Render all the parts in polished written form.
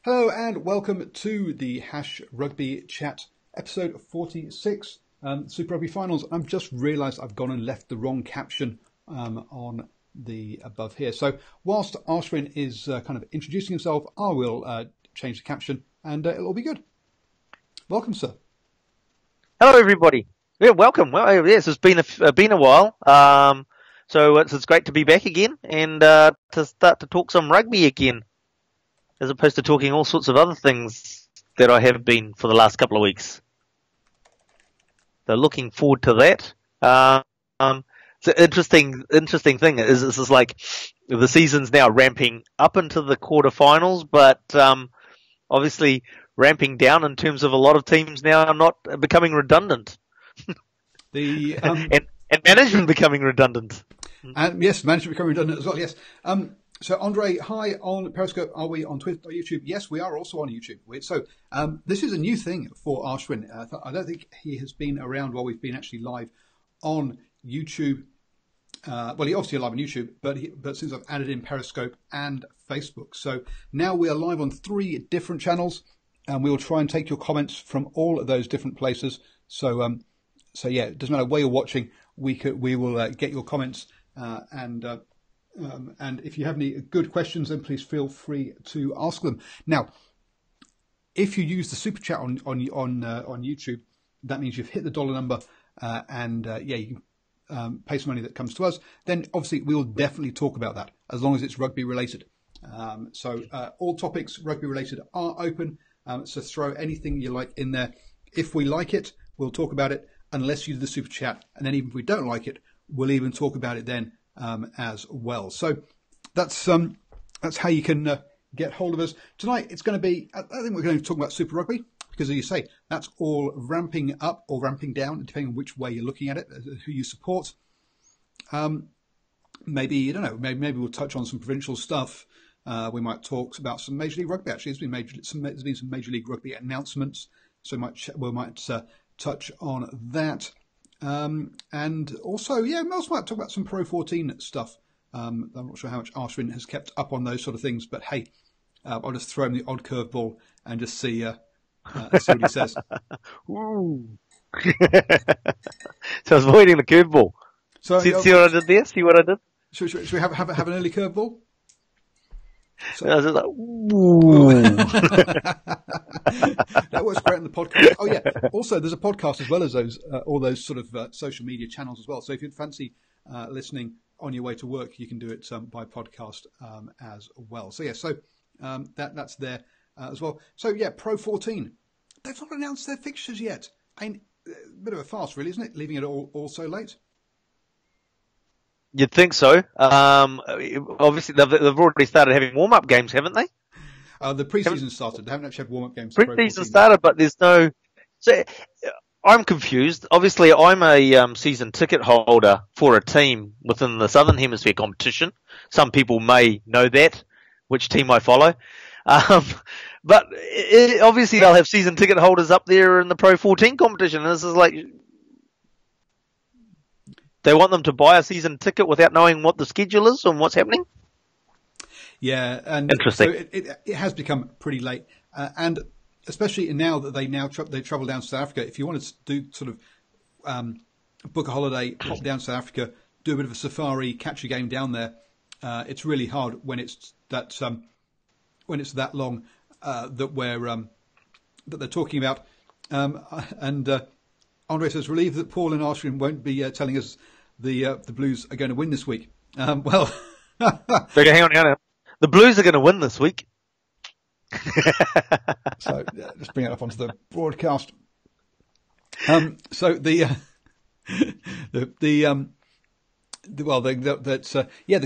Hello and welcome to the Hash Rugby Chat, episode 46, Super Rugby Finals. I've just realised I've gone and left the wrong caption on the above here. So whilst Ashwin is kind of introducing himself, I will change the caption and it'll all be good. Welcome, sir. Hello, everybody. Yeah, welcome. Well, yes, it's been a while. So it's great to be back again and to start to talk some rugby again, as opposed to talking all sorts of other things that I have been for the last couple of weeks. So looking forward to that. It's an interesting thing is this is like the season's now ramping up into the quarterfinals, but obviously ramping down in terms of a lot of teams now not becoming redundant. And management becoming redundant. Yes, management becoming redundant as well, yes. So, Andre, hi on Periscope. Are we on Twitter or YouTube? Yes, we are also on YouTube. So, this is a new thing for Ashwin. I don't think he has been around while we've been actually live on YouTube. Well, he obviously live on YouTube, but since I've added in Periscope and Facebook. So, now we are live on 3 different channels, and we will try and take your comments from all of those different places. So yeah, it doesn't matter where you're watching. We will get your comments and if you have any good questions, then please feel free to ask them. Now, if you use the super chat on YouTube, that means you've hit the dollar number, and you can pay some money that comes to us. Then obviously we will definitely talk about that as long as it's rugby related. So all topics rugby related are open. So throw anything you like in there. If we like it, we'll talk about it. Unless you do the super chat, and then even if we don't like it, we'll even talk about it then. As well. So that's how you can get hold of us. Tonight it's going to be, I think we're going to talk about Super Rugby, because as you say, that's all ramping up or ramping down, depending on which way you're looking at it, who you support. Maybe, I don't know, maybe we'll touch on some provincial stuff. We might talk about some Major League Rugby. Actually, there's been some Major League Rugby announcements, so we might touch on that. And also, we also might talk about some Pro 14 stuff. I'm not sure how much Ashwin has kept up on those sort of things, but hey, I'll just throw him the odd curveball and just see what he says. Ooh. So I was avoiding the curveball. So, see what I did there? See what I did? Should we have an early curveball? So, I was just like, ooh. That works great on the podcast. Oh yeah. Also, there's a podcast as well as those all those sort of social media channels as well. So if you'd fancy listening on your way to work, you can do it by podcast as well. So yeah. So that's there as well. So yeah, Pro 14. They've not announced their fixtures yet. A bit of a farce, really, isn't it? Leaving it all so late. You'd think so. Obviously, they've already started having warm-up games, haven't they? The pre-season started. They haven't actually had warm-up games. Pre-season started, but there's no... So, I'm confused. Obviously, I'm a season ticket holder for a team within the Southern Hemisphere competition. Some people may know that, which team I follow. But obviously, they'll have season ticket holders up there in the Pro 14 competition. And this is like... They want them to buy a season ticket without knowing what the schedule is and what's happening? Yeah, and interesting. So it has become pretty late, and especially now that they travel down to South Africa. If you wanted to do sort of book a holiday, pop down to South Africa, do a bit of a safari, catch a game down there, it's really hard when it's that long that they're talking about. And Andre says, relieved that Paul and Ashwin won't be telling us the Blues are going to win this week. Well, okay, hang on. The Blues are going to win this week. So just bring it up onto the broadcast. So the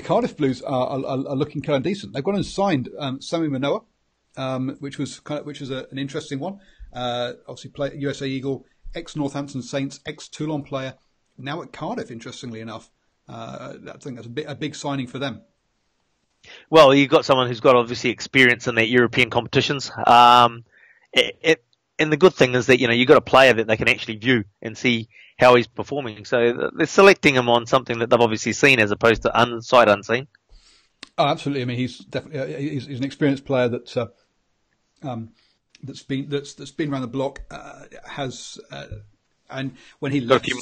Cardiff Blues are looking kind of decent. They've gone and signed Sammy Manoa, which was an interesting one. Obviously, USA Eagle, ex-Northampton Saints, ex-Toulon player, now at Cardiff, interestingly enough. I think that's a big signing for them. Well, you've got someone who's got obviously experience in their European competitions. And the good thing is that, you've got a player that they can actually view and see how he's performing. So they're selecting him on something that they've obviously seen as opposed to sight unseen. Oh, absolutely. I mean, he's definitely he's an experienced player that's been around the block. And when he left, they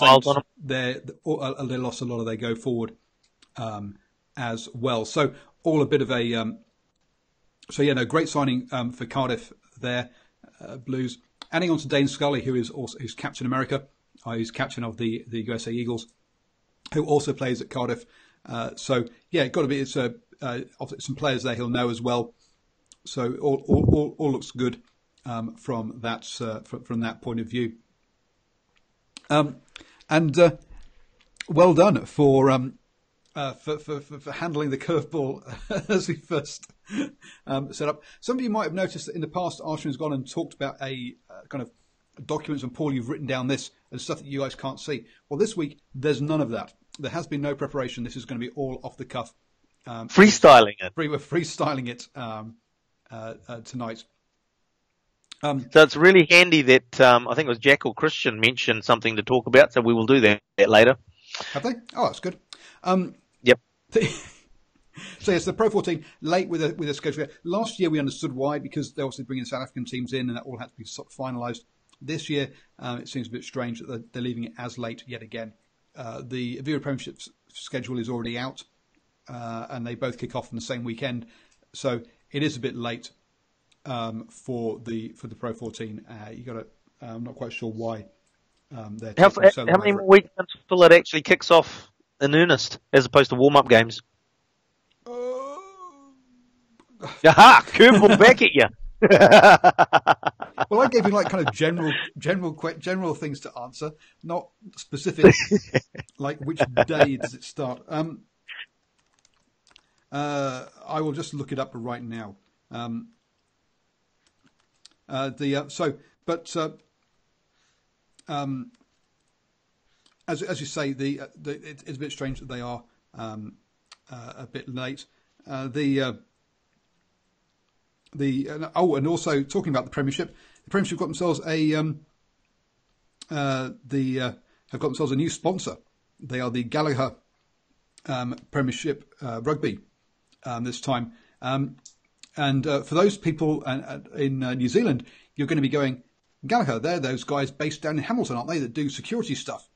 lost a lot of their go forward as well. So all a bit of a great signing for Cardiff there, Blues. Adding on to Dane Scully, who's Captain America. He's captain of the USA Eagles, who also plays at Cardiff. Got to be some players there he'll know as well. So all looks good from that point of view. Well done for handling the curveball as we first set up. Some of you might have noticed that in the past, Arshan has gone and talked about a kind of documents, and Paul, you've written down this and stuff that you guys can't see. Well, this week there's none of that. There has been no preparation. This is going to be all off the cuff. Freestyling it. We're freestyling it tonight. So it's really handy that I think it was Jack or Christian mentioned something to talk about, so we will do that later. Have they? Oh, that's good. Yep. So yes, the Pro 14 late with a schedule. Last year we understood why, because they're obviously bringing South African teams in, and that all had to be sort of finalised. This year it seems a bit strange that they're leaving it as late yet again. The Avira Premiership schedule is already out, and they both kick off on the same weekend, so it is a bit late for the Pro 14. You got to. I'm not quite sure why. They're how many more weeks until it actually kicks off in earnest, as opposed to warm-up games? Aha! Curveball back at you. Well, I gave you like kind of general things to answer, not specific. Like which day does it start? I will just look it up right now. As you say, it's a bit strange that they are a bit late. And also talking about the Premiership, got themselves have got themselves a new sponsor. They are the Gallagher Premiership Rugby this time. And for those people in New Zealand, you're going to be going, Gallagher, they're those guys based down in Hamilton, aren't they, that do security stuff?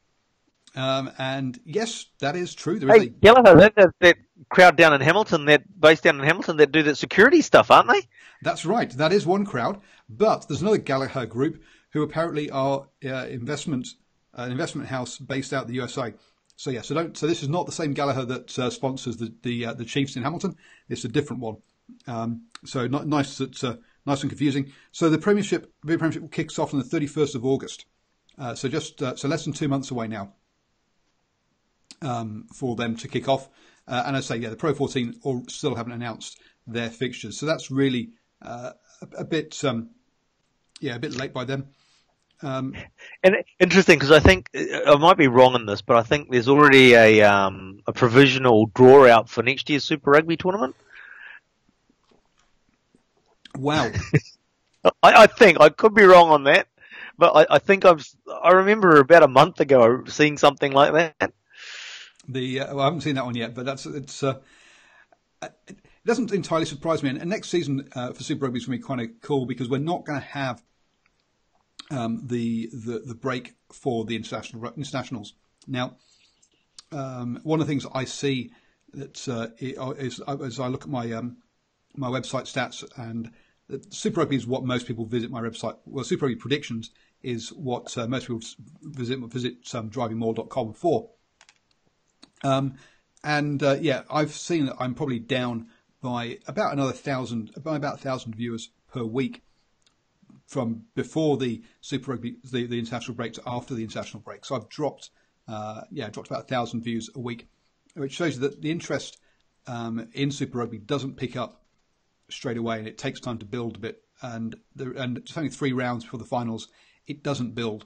And yes, that is true. Gallagher, that crowd down in Hamilton, based down in Hamilton, that do that security stuff, aren't they? That's right. That is one crowd. But there's another Gallagher group who apparently are an investment house based out of the USA. So yeah, so this is not the same Gallagher that sponsors the Chiefs in Hamilton. It's a different one. So not nice. It's nice and confusing. So the Premiership kicks off on the 31st of August. So less than 2 months away now for them to kick off. And I say, yeah, the Pro 14 still haven't announced their fixtures. So that's really a bit late by them. And interesting, because I think I might be wrong in this, but I think there's already a provisional draw out for next year's Super Rugby tournament. Wow. I think I could be wrong on that, but I think I remember about a month ago seeing something like that. I haven't seen that one yet, but it doesn't entirely surprise me. And next season for Super Rugby is going to be kind of cool, because we're not going to have the break for the internationals. Now, one of the things I see that is as I look at my website stats, and Super Rugby is what most people visit my website. Well, Super Rugby predictions is what most people visit DrivingMaul.com for. I've seen that I'm probably down by about 1,000 viewers per week from before the Super Rugby, the international break, to after the international break. So I've dropped about 1,000 views a week, which shows you that the interest in Super Rugby doesn't pick up straight away, and it takes time to build a bit. And it's only 3 rounds before the finals. It doesn't build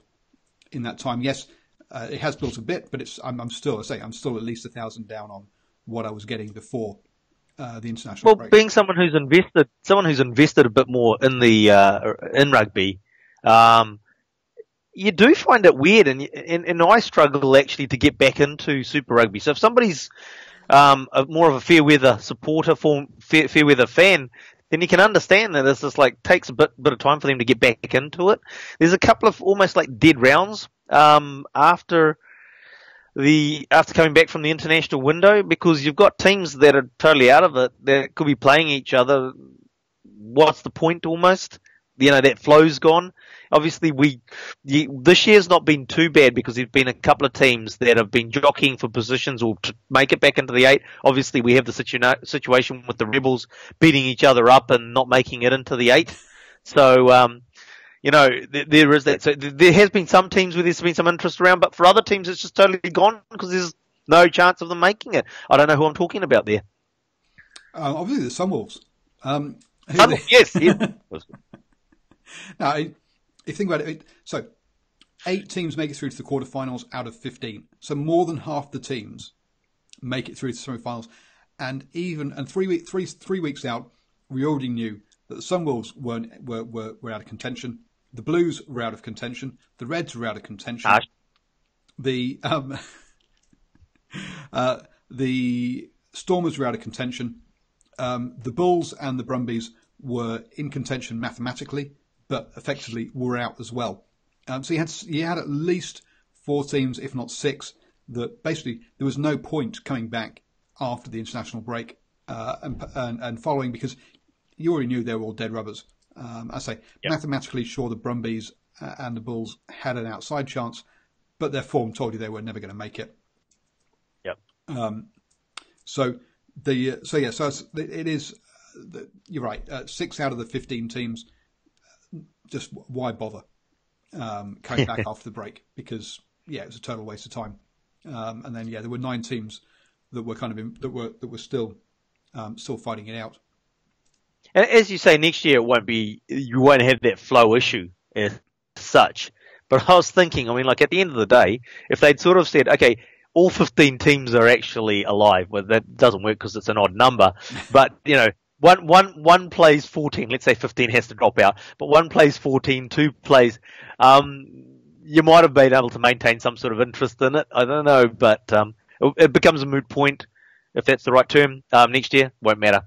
in that time. Yes, it has built a bit, but I'm still at least 1,000 down on what I was getting before the international break. Being someone who's invested a bit more in the in rugby, you do find it weird, and I struggle actually to get back into Super Rugby. So if somebody's more of a fair weather supporter, fair weather fan, then you can understand that this just like takes a bit of time for them to get back into it. There's a couple of almost like dead rounds after coming back from the international window, because you've got teams that are totally out of it that could be playing each other. What's the point almost? That flow's gone. Obviously, this year's not been too bad because there've been a couple of teams that have been jockeying for positions or to make it back into the 8. Obviously, we have the situation with the Rebels beating each other up and not making it into the 8. So, there is that. So there has been some teams where there's been some interest around, but for other teams, it's just totally gone because there's no chance of them making it. I don't know who I'm talking about there. Obviously, the Sunwolves. Yes. Now, if you think about it, so 8 teams make it through to the quarterfinals out of 15. So more than half the teams make it through to the semi-finals. And 3 weeks out, we already knew that the Sunwolves were out of contention. The Blues were out of contention. The Reds were out of contention. The Stormers were out of contention. The Bulls and the Brumbies were in contention mathematically, but effectively were out as well. So you had at least 4 teams, if not 6, that basically there was no point coming back after the international break and following, because you already knew they were all dead rubbers. Mathematically, sure, the Brumbies and the Bulls had an outside chance, but their form told you they were never going to make it. Yep. It is. You're right. 6 out of the 15 teams. Just why bother coming back after the break? Because it was a total waste of time. And then there were 9 teams that were that were still fighting it out. And as you say, next year you won't have that flow issue as such. But I was thinking, at the end of the day, if they'd sort of said, okay, all 15 teams are actually alive, well, that doesn't work because it's an odd number. But one plays 14. Let's say 15 has to drop out, but one plays 14, 2 plays. You might have been able to maintain some sort of interest in it. I don't know, but it becomes a moot point if that's the right term. Next year won't matter.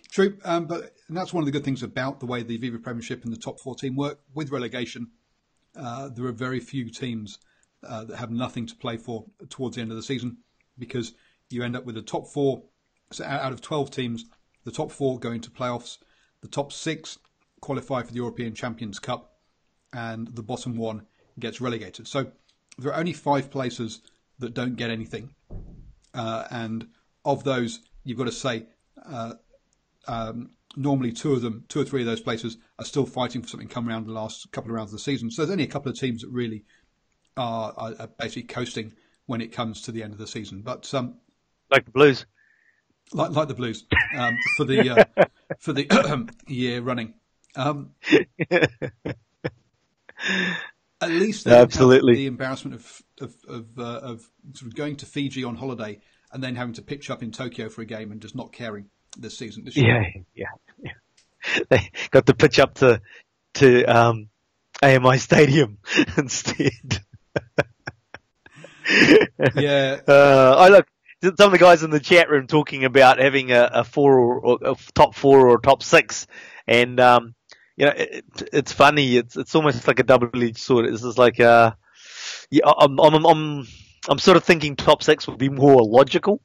True, but that's one of the good things about the way the Viva Premiership and the top 4 team work. With relegation, there are very few teams that have nothing to play for towards the end of the season, because you end up with the top 4. So out of 12 teams, the top 4 go into playoffs. The top 6 qualify for the European Champions Cup, and the bottom 1 gets relegated. So there are only 5 places that don't get anything, and of those, you've got to say normally 2 or 3 of those places are still fighting for something come around the last couple of rounds of the season. So there's only a couple of teams that really are basically coasting when it comes to the end of the season. But like the Blues. Like the Blues for the year running. At least they absolutely have the embarrassment of sort of going to Fiji on holiday and then having to pitch up in Tokyo for a game and just not caring this season. Yeah. They got to pitch up to AMI Stadium instead. Yeah. I look. Some of the guys in the chat room talking about having a 4 or a top 4 or top 6, and it's funny. It's almost like a double-edged sword. It's just like I'm sort of thinking top 6 would be more logical,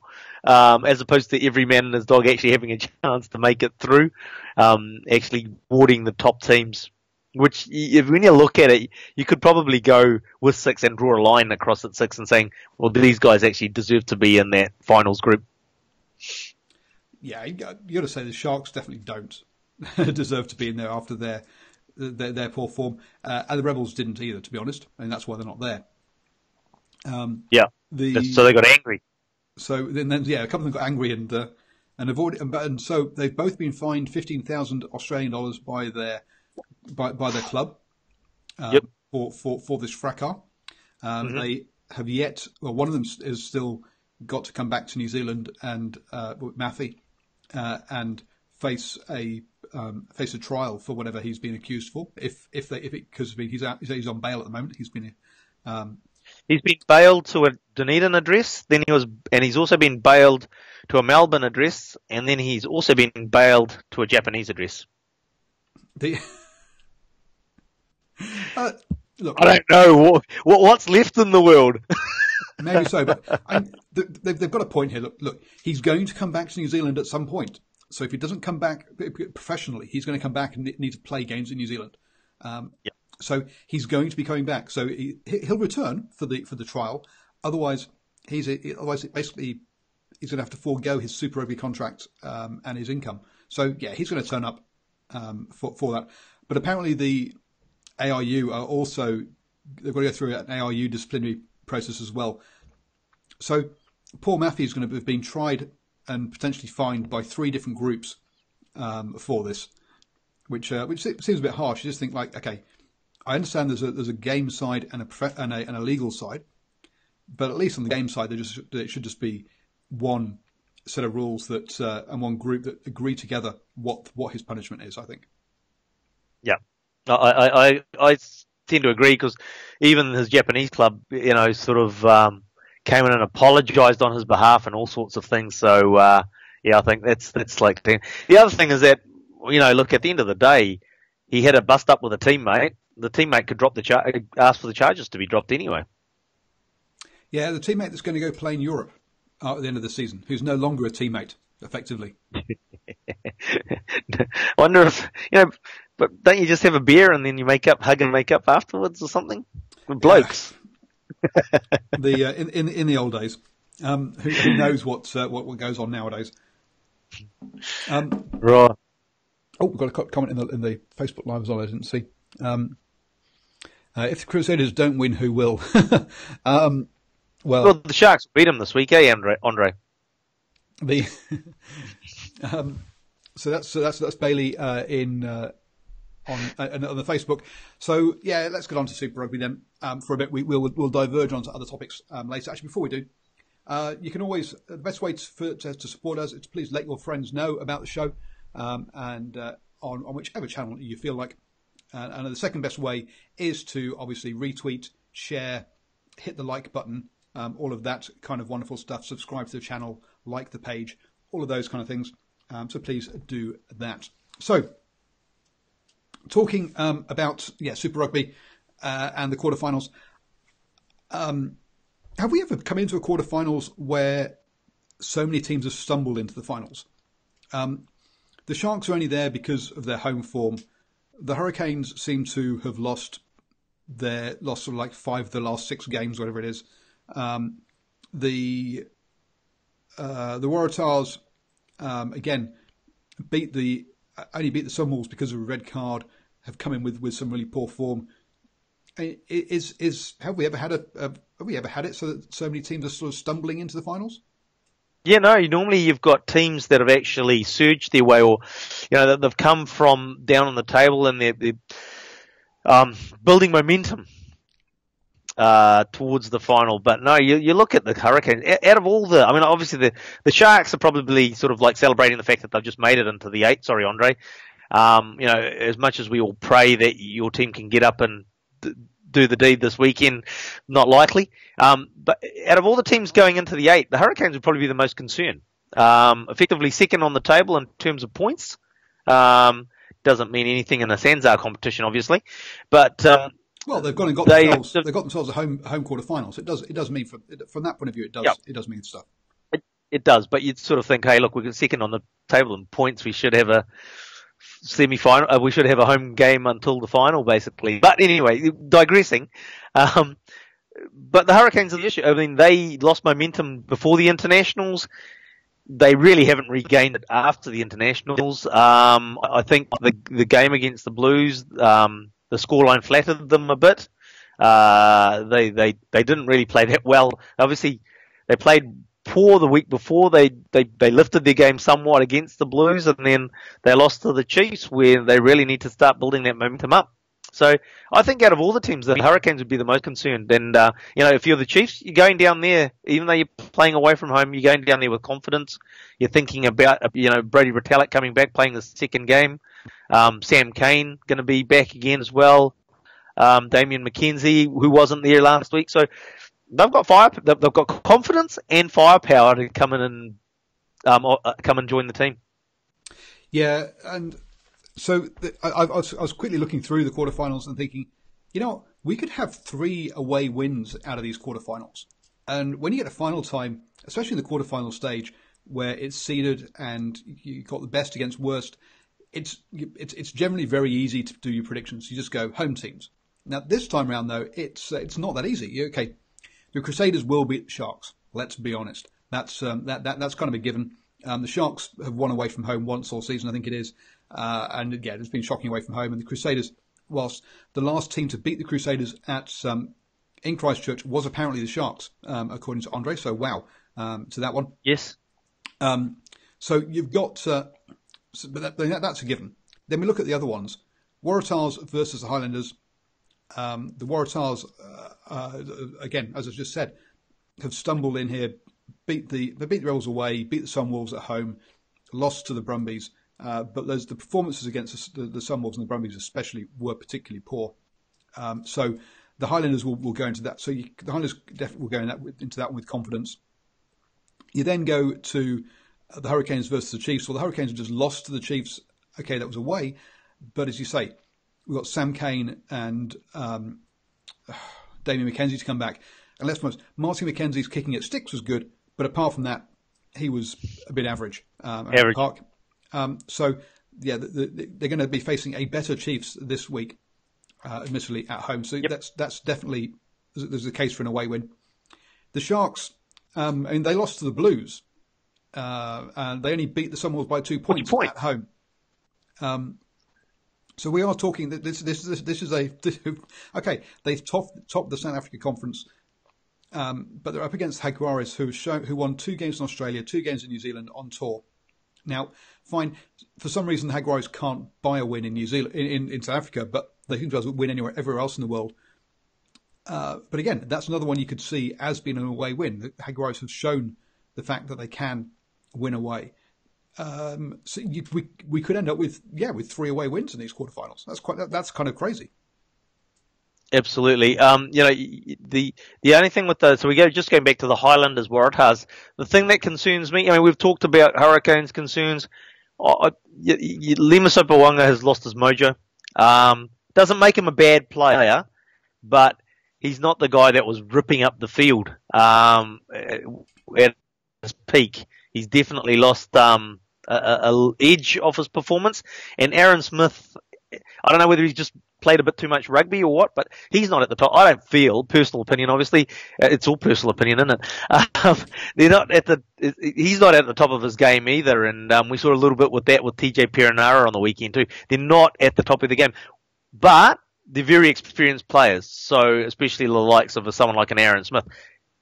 as opposed to every man and his dog actually having a chance to make it through, actually warding the top teams. Which, when you look at it, you could probably go with 6 and draw a line across at 6 and saying, well, these guys actually deserve to be in that finals group. Yeah, you got to say the Sharks definitely don't deserve to be in there after their poor form. And the Rebels didn't either, to be honest. I mean, that's why they're not there. So they got angry. So then, a couple of them got angry and avoided, and so they've both been fined 15,000 Australian dollars by their club for this fracas. They have yet. Well, one of them is still got to come back to New Zealand and with Matthew and face a face a trial for whatever he's been accused for. Because he's on bail at the moment. He's been bailed to a Dunedin address, and he's also been bailed to a Melbourne address, and then he's also been bailed to a Japanese address. Look, I don't know what's left in the world. Maybe so, but they've got a point here. Look, he's going to come back to New Zealand at some point. So if he doesn't come back professionally, he's going to come back and need to play games in New Zealand. So he's going to be coming back. So he'll return for the trial. Otherwise, basically he's going to have to forego his Super Rugby contract and his income. So yeah, he's going to turn up for that. But apparently the ARU are also, they've got to go through an ARU disciplinary process as well. So Paul Maffey is going to have been tried and potentially fined by 3 different groups for this, which seems a bit harsh. You just think like, okay, I understand there's a game side and a legal side, but at least on the game side there should just be one set of rules that and one group that agree together what his punishment is, I think. Yeah, I tend to agree, because even his Japanese club, sort of came in and apologised on his behalf and all sorts of things. So yeah, I think that's like the other thing is that look, at the end of the day, he had a bust up with a teammate. The teammate could ask for the charges to be dropped anyway. Yeah, the teammate that's going to go play in Europe at the end of the season, who's no longer a teammate, effectively. Wonder if but don't you just have a beer and then you hug and make up afterwards or something? With blokes. In the old days, who knows what goes on nowadays? Right. Oh, we've got a comment in the Facebook Live as well. I didn't see. If the Crusaders don't win, who will? Well, the Sharks beat them this week, eh, Andre? So that's Bailey on the Facebook. So yeah, let's get on to Super Rugby then for a bit. We'll diverge onto other topics later. Actually, before we do, you can always the best way to support us is to please let your friends know about the show and on whichever channel you feel like. And the second best way is to obviously retweet, share, hit the like button, all of that kind of wonderful stuff. Subscribe to the channel, like the page, all of those kind of things. So please do that. So, talking about Super Rugby and the quarterfinals. Have we ever come into a quarterfinals where so many teams have stumbled into the finals? The Sharks are only there because of their home form. The Hurricanes seem to have lost sort of like 5 of the last 6 games, whatever it is. The Waratahs again only beat the Sunwolves because of a red card. Have come in with some really poor form. Have we ever had it so that so many teams are sort of stumbling into the finals? Yeah, no. Normally, you've got teams that have actually surged their way, or that they've come from down on the table and they're building momentum towards the final. But no, you look at the Hurricanes. Out of all obviously the Sharks are probably sort of like celebrating the fact that they've just made it into the 8. Sorry, Andre. As much as we all pray that your team can get up and do the deed this weekend, not likely. But out of all the teams going into the 8, the Hurricanes would probably be the most concerned. Effectively second on the table in terms of points. Doesn't mean anything in the Sanzar competition, obviously. But well, they've got themselves a home quarter final. So it does mean from that point of view, it does mean stuff. It does, but you'd sort of think, hey, look, we're second on the table in points. We should have a semi-final. We should have a home game until the final, basically. But anyway, digressing. But the Hurricanes are the issue. I mean, they lost momentum before the internationals. They really haven't regained it after the internationals. I think the game against the Blues, the scoreline flattered them a bit. They didn't really play that well. Obviously, they played poor the week before. They lifted their game somewhat against the Blues, and then they lost to the Chiefs, where they really need to start building that momentum up. So I think out of all the teams, the Hurricanes would be the most concerned. And if you're the Chiefs, you're going down there, even though you're playing away from home, you're going down there with confidence. You're thinking about Brady Retallick coming back, playing the second game. Sam Cane going to be back again as well. Damien McKenzie, who wasn't there last week. So they've got they've got confidence and firepower to come in and come and join the team. Yeah, and so I was quickly looking through the quarterfinals and thinking, we could have 3 away wins out of these quarterfinals. And when you get to final time, especially in the quarterfinal stage, where it's seeded and you got the best against worst, it's generally very easy to do your predictions. You just go home teams. Now this time around though, it's not that easy. Okay, the Crusaders will beat the Sharks. Let's be honest. That's that's kind of a given. The Sharks have won away from home once all season, I think it is, and yeah, it's been shocking away from home. And the Crusaders, whilst the last team to beat the Crusaders at in Christchurch was apparently the Sharks, according to Andre. So wow, to that one. Yes. So you've got, but that's a given. Then we look at the other ones: Waratahs versus the Highlanders. The Waratahs, again, as I just said, have stumbled in here, beat the Rebels away, beat the Sunwolves at home, lost to the Brumbies. But the performances against the Sunwolves and the Brumbies especially were particularly poor. So the Highlanders will go into that. So the Highlanders definitely will go into that with confidence. You then go to the Hurricanes versus the Chiefs. Well, the Hurricanes have just lost to the Chiefs. Okay, that was away. But as you say, we've got Sam Cane and Damien McKenzie to come back. And let's be honest, Martin McKenzie's kicking at sticks was good. But apart from that, he was a bit average. Average. Park. So, yeah, they're going to be facing a better Chiefs this week, admittedly, at home. So yep. That's definitely, there's a case for an away win. The Sharks, they lost to the Blues, and they only beat the Sunwolves by 2 points at home. So we are talking that this is okay. They've topped the South Africa Conference, but they're up against Jaguares, who won 2 games in Australia, 2 games in New Zealand on tour. Now, fine, for some reason the Jaguares can't buy a win in New Zealand in South Africa, but they can win everywhere else in the world. But again, that's another one you could see as being an away win. The Jaguares have shown the fact that they can win away. So we could end up with 3 away wins in these quarterfinals. That's kind of crazy. Absolutely. The only thing with those, so just going back to the Highlanders Waratahs, the thing that concerns me, we've talked about Hurricanes concerns. Lima Sopawanga has lost his mojo. Doesn't make him a bad player, but he's not the guy that was ripping up the field at his peak. He's definitely lost a edge of his performance. And Aaron Smith, I don't know whether he's just played a bit too much rugby or what, but he's not at the top. I don't feel, personal opinion, obviously, it's all personal opinion, isn't it? He's not at the top of his game either, and we saw a little bit with that with TJ Perenara on the weekend too. They're not at the top of the game, but they're very experienced players. So especially the likes of someone like an Aaron Smith,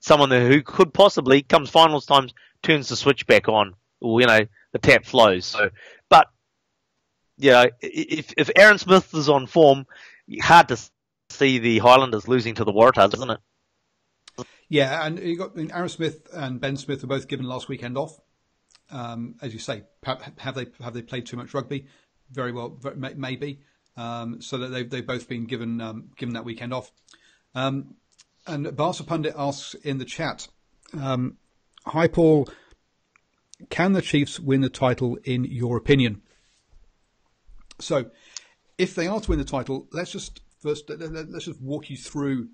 someone who could possibly, comes finals times, turns the switch back on, or the tap flows. So, but if Aaron Smith is on form, hard to see the Highlanders losing to the Waratahs, isn't it? Yeah, and you got Aaron Smith and Ben Smith were both given last weekend off. As you say, have they played too much rugby? Very well, maybe. So that they've both been given that weekend off. And Barca Pundit asks in the chat, "Hi Paul, can the Chiefs win the title in your opinion?" So, if they are to win the title, let's just walk you through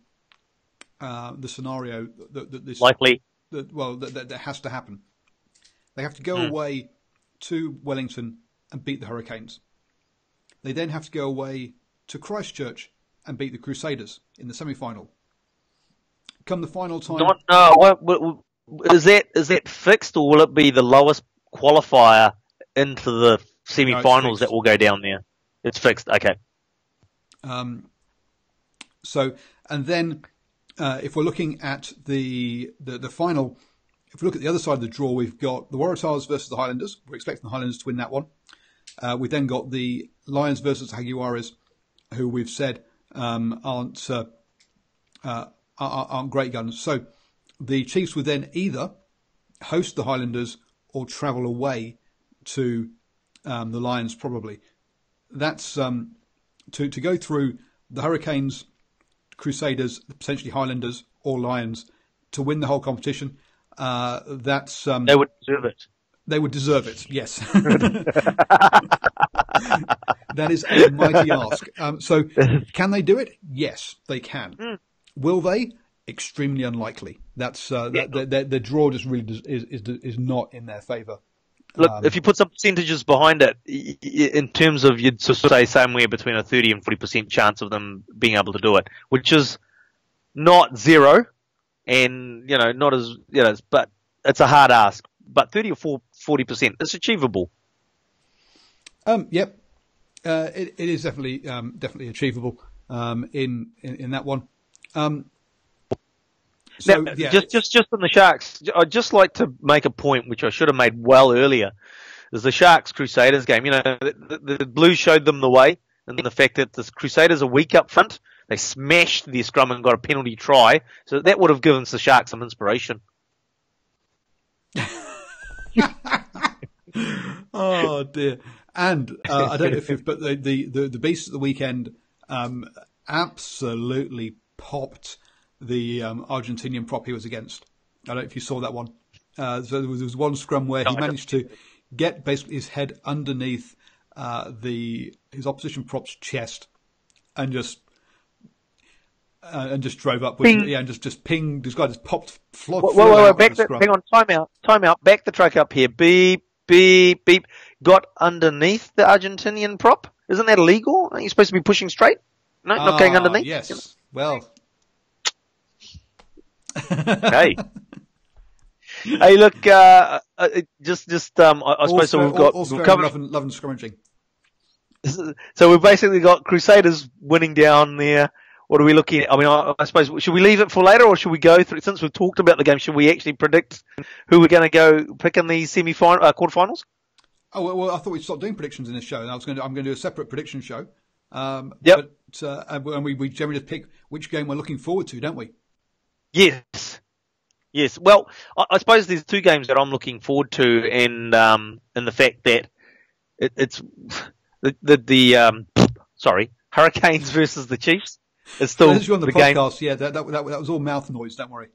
the scenario that this likely that has to happen. They have to go away to Wellington and beat the Hurricanes. They then have to go away to Christchurch and beat the Crusaders in the semi-final. Come the final time, is that fixed, or will it be the lowest qualifier into the semi-finals that will go down there? It's fixed. Okay. So, and then if we're looking at the final, if we look at the other side of the draw, we've got the Waratahs versus the Highlanders. We're expecting the Highlanders to win that one. We've then got the Lions versus Jaguares, who we've said aren't great guns. So the Chiefs would then either host the Highlanders or travel away to the Lions, probably. that's to go through the Hurricanes, Crusaders, potentially Highlanders or Lions to win the whole competition. That's they would deserve it. They would deserve it. Yes, that is a mighty ask. So, can they do it? Yes, they can. Will they? Extremely unlikely. That's the draw just really is not in their favour. Look, if you put some percentages behind it, in terms of, you'd sort of say somewhere between a 30 and 40% chance of them being able to do it, which is not zero, and not as but it's a hard ask. But 30 or 40%, it's achievable. Yep, it is definitely achievable in that one. So, now, yeah. just on the Sharks, I'd just like to make a point which I should have made well earlier. Is the Sharks Crusaders game? The Blues showed them the way, and the fact that the Crusaders are weak up front, they smashed their scrum and got a penalty try, so that would have given the Sharks some inspiration. Oh dear! And I don't know if but the beast at the weekend absolutely popped the Argentinian prop he was against. I don't know if you saw that one. So there was one scrum where he managed to get basically his head underneath his opposition prop's chest and just drove up with and just pinged. This guy just popped. Whoa, hang on, time out. Back the truck up here. Beep, beep, beep. Got underneath the Argentinian prop. Isn't that illegal? Aren't you supposed to be pushing straight? No, not going underneath. Yes. Well. Hey. Hey, look. I suppose so. We've got love and scrummaging. So we've basically got Crusaders winning down there. What are we looking at? I mean, I suppose, should we leave it for later, or should we go through? Since we've talked about the game, should we actually predict who we're going to go pick in the quarterfinals? Oh well, I thought we'd stop doing predictions in this show, and I'm going to do a separate prediction show. Yep. But and we generally just pick which game we're looking forward to, don't we? Yes. Well, I suppose there's two games that I'm looking forward to, and the fact that it's the Hurricanes versus the Chiefs. It's still as you're on the podcast, game. Yeah, that was all mouth noise. Don't worry.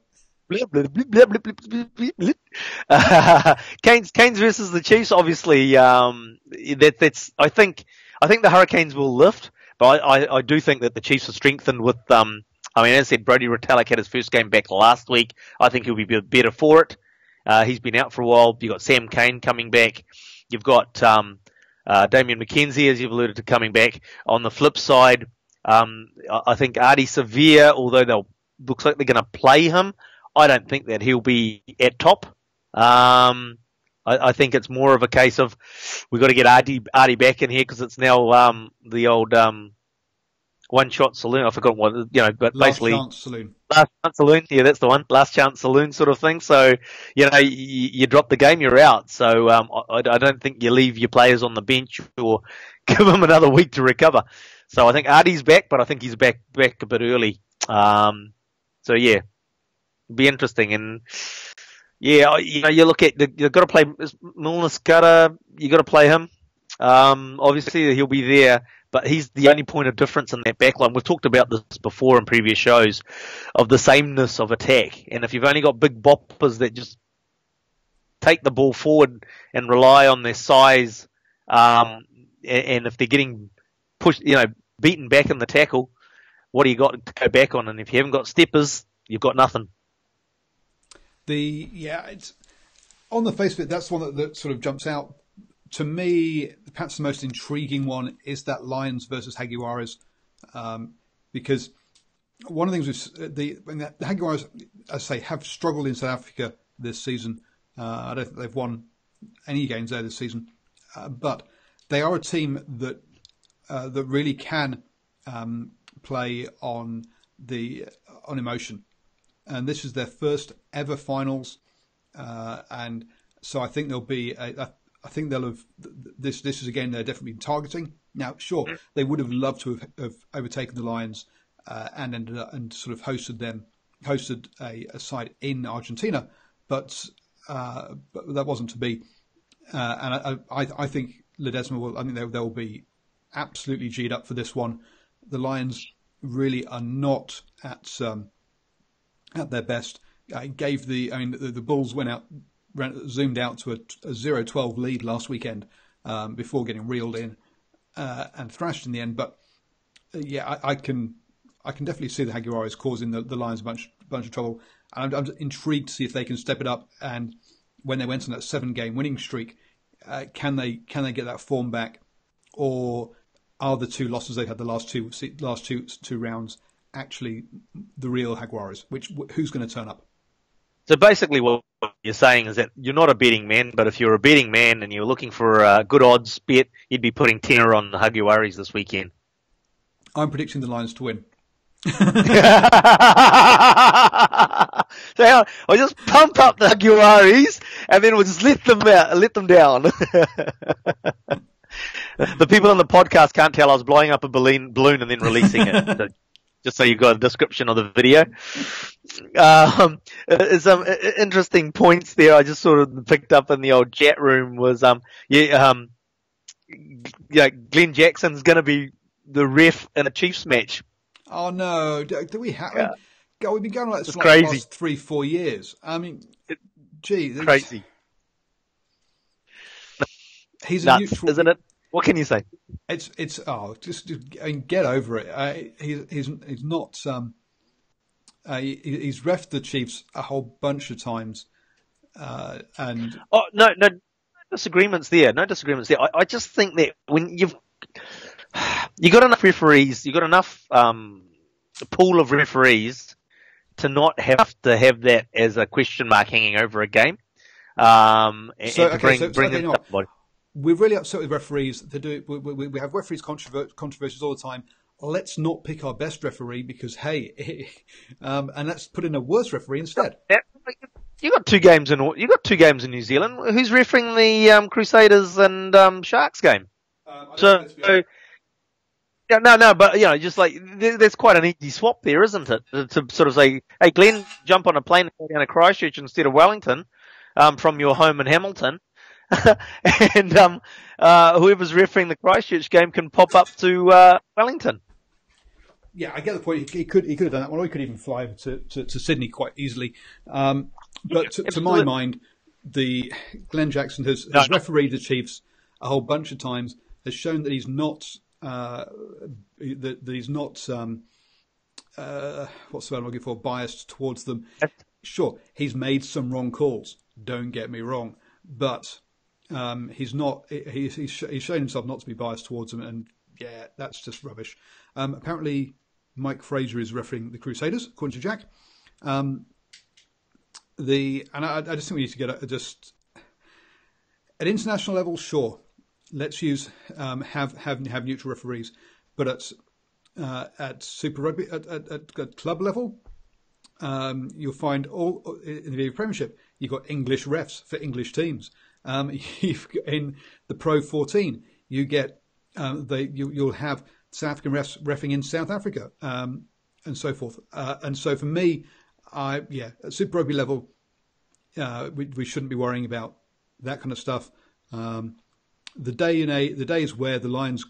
Canes versus the Chiefs. Obviously, that's. I think the Hurricanes will lift, but I do think that the Chiefs are strengthened with. I mean, as I said, Brodie Retallick had his first game back last week. I think he'll be better for it. He's been out for a while. You've got Sam Cane coming back. You've got Damian McKenzie, as you've alluded to, coming back. On the flip side, I think Artie Severe, although looks like they're going to play him, I don't think that he'll be at top. I think it's more of a case of we've got to get Artie back in here because it's now the old one-shot saloon. I forgot what, but basically Last Chance Saloon. Last Chance Saloon. Yeah, that's the one. Last Chance Saloon sort of thing. So, you drop the game, you're out. So I don't think you leave your players on the bench or give them another week to recover. So I think Artie's back, but I think he's back a bit early. So yeah, it'll be interesting. And yeah, you look at you've got to play Milner Scudder. You got to play him. Obviously he'll be there, but he's the only point of difference in that backline. We've talked about this before in previous shows of the sameness of attack. And if you've only got big boppers that just take the ball forward and rely on their size, and if they're getting pushed, beaten back in the tackle, what do you got to go back on? And if you haven't got steppers, you've got nothing. It's on the face of it, that's the one that sort of jumps out to me. Perhaps the most intriguing one is that Lions versus Jaguares, because one of the things the Jaguares, as I say, have struggled in South Africa this season. I don't think they've won any games there this season, but they are a team that really can play on emotion, and this is their first ever finals, and so I think there'll be I think they'll have this is again they're definitely targeting. Now, sure, they would have loved to have overtaken the Lions and ended up and sort of hosted a side in Argentina, but that wasn't to be. And I think Ledesma will. I think there will be absolutely G'd up for this one. The Lions really are not at their best. The Bulls zoomed out to a 0-12 lead last weekend before getting reeled in and thrashed in the end. But I can definitely see the Jaguares causing the Lions a bunch of trouble. And I'm intrigued to see if they can step it up. And when they went on that 7-game winning streak, can they get that form back, or are the 2 losses they had the last two rounds actually the real Jaguares? Who's going to turn up? So basically what you're saying is that you're not a betting man, but if you're a betting man and you're looking for a good odds bet, you'd be putting tenner on the Jaguares this weekend. I'm predicting the Lions to win. So I just pump up the Jaguares and then we'll just let them down. The people on the podcast can't tell I was blowing up a balloon and then releasing it. So, just so you've got a description of the video. Some interesting points there I just sort of picked up in the old chat room was, Glenn Jackson's going to be the ref in a Chiefs match. Oh no! Do we have? Yeah. We've been going like this for crazy. The last 3-4 years. I mean, crazy. He's nuts, a neutral, isn't it? What can you say? Just get over it. He's not. He's reffed the Chiefs a whole bunch of times, and no disagreements there. I just think that when you got enough referees, you got enough pool of referees to not have to have that as a question mark hanging over a game. We're really upset with referees. We have referees controversies all the time. Let's not pick our best referee because and let's put in a worse referee instead. You got 2 games in New Zealand. Who's refereeing the Crusaders and Sharks game? But just like there's quite an easy swap there, isn't it? To sort of say, hey, Glenn, jump on a plane and go down to Christchurch instead of Wellington, from your home in Hamilton, and whoever's refereeing the Christchurch game can pop up to Wellington. Yeah, I get the point. He could have done that one, or he could even fly over to Sydney quite easily. But to my mind, the Glenn Jackson has refereed the Chiefs a whole bunch of times, has shown that he's not. That he's not what's the word I'm looking for, biased towards them. Sure, he's made some wrong calls, don't get me wrong, but he's not. He's shown himself not to be biased towards them, and that's just rubbish. Apparently, Mike Fraser is refereeing the Crusaders, according to Jack. I just think we need to get just at international level. Sure, let's use have neutral referees, but at Super Rugby at club level, you'll find all in the Premiership. You've got English refs for English teams. In the Pro 14, you get you'll have South African refs reffing in South Africa, and so forth. And so for me, at Super Rugby level, we shouldn't be worrying about that kind of stuff. The day is where the Lions,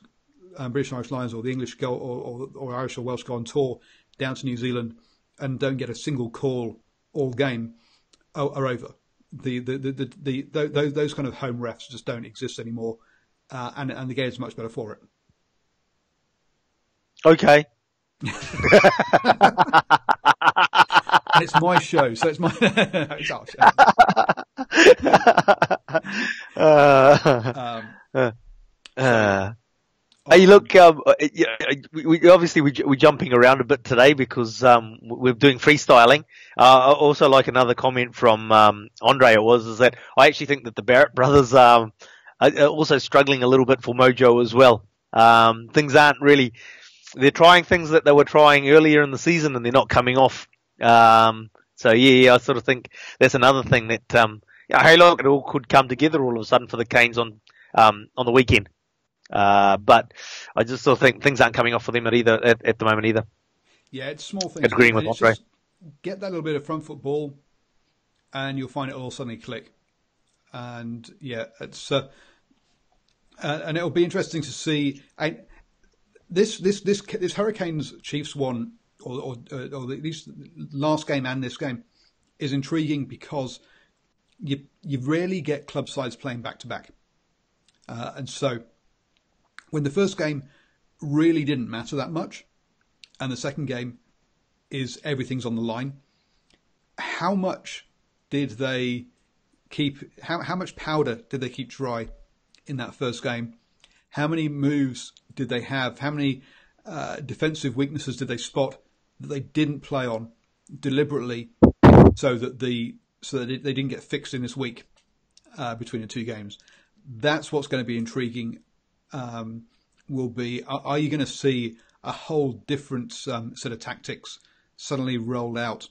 British and Irish Lions, or the English go, or Irish or Welsh go on tour down to New Zealand and don't get a single call all game are over. Those kind of home refs just don't exist anymore, and the game's much better for it. Okay. And it's my show, so it's my it's our show. Hey, look, we're jumping around a bit today because we're doing freestyling. Also, like another comment from Andre, is that I actually think that the Barrett brothers are also struggling a little bit for mojo as well. Things aren't really. They're trying things that they were trying earlier in the season, and they're not coming off. I sort of think that's another thing that hey, look, it all could come together all of a sudden for the Canes on the weekend. But I just sort of think things aren't coming off for them at the moment either. Yeah, it's small things. Agreeing with Andre. Get that little bit of front foot ball, and you'll find it all suddenly click. And it's And it'll be interesting to see this Hurricanes Chiefs one, or these last game and this game is intriguing because you rarely get club sides playing back to back, and so when the first game really didn't matter that much, and the second game is everything's on the line. How much did they keep? How much powder did they keep dry in that first game? How many moves did they have? How many defensive weaknesses did they spot that they didn't play on deliberately, so that they didn't get fixed in this week between the two games? That's what's going to be intriguing. Will be, are you going to see a whole different set of tactics suddenly rolled out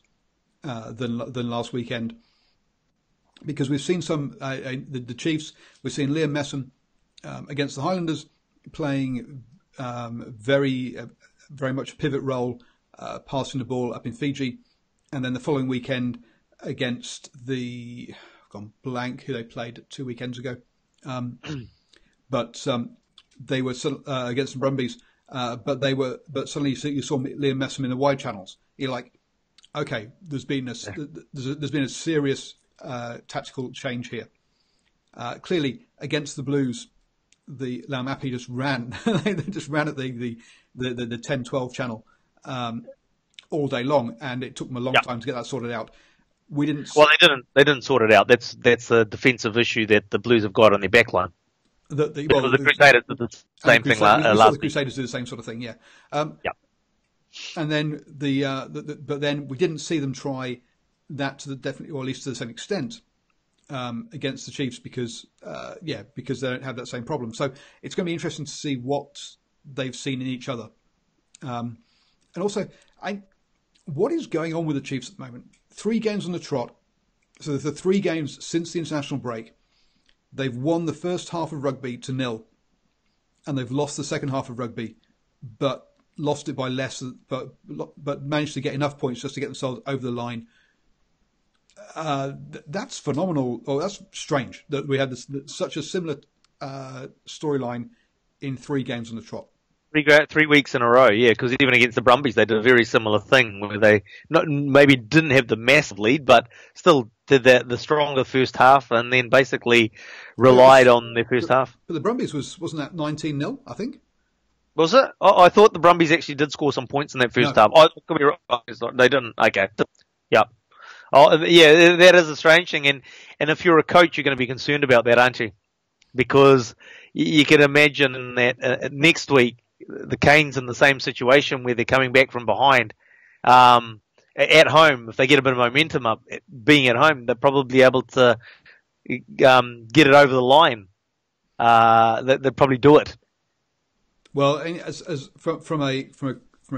than last weekend? Because we've seen the Chiefs, we've seen Liam Messam against the Highlanders playing very much a pivot role, passing the ball up in Fiji, and then the following weekend against the I've gone blank who they played 2 weekends ago, but they were against the Brumbies, but suddenly you saw Liam Messam in the wide channels. You're like, okay, there's been a serious tactical change here. Clearly, against the Blues, the Laumapi just ran. They just ran at the 10-12 channel all day long, and it took them a long time to get that sorted out. We didn't. Well, they didn't sort it out. That's a defensive issue that the Blues have got on their back line. The Crusaders did the same thing last the Crusaders do the same sort of thing, yeah. And then but then we didn't see them try that to definitely, or at least to the same extent, against the Chiefs because they don't have that same problem. So it's going to be interesting to see what they've seen in each other, and also what is going on with the Chiefs at the moment. 3 games on the trot. So the 3 games since the international break. They've won the first half of rugby to 0, and they've lost the second half of rugby, but lost it by less, but managed to get enough points just to get themselves over the line. That's phenomenal. Or that's strange that we had such a similar storyline in 3 games on the trot. 3 weeks in a row, yeah, because even against the Brumbies, they did a very similar thing where they maybe didn't have the massive lead, but still did the stronger first half and then basically relied on their first half. But the Brumbies wasn't that 19-0, I think? Was it? I thought the Brumbies actually did score some points in that first half. Oh, could be wrong. They didn't. Okay. Yeah. Oh, yeah, that is a strange thing. And if you're a coach, you're going to be concerned about that, aren't you? Because you can imagine that next week, the Canes in the same situation where they're coming back from behind at home. If they get a bit of momentum up, being at home, they're probably able to get it over the line. They'll probably do it. Well, from a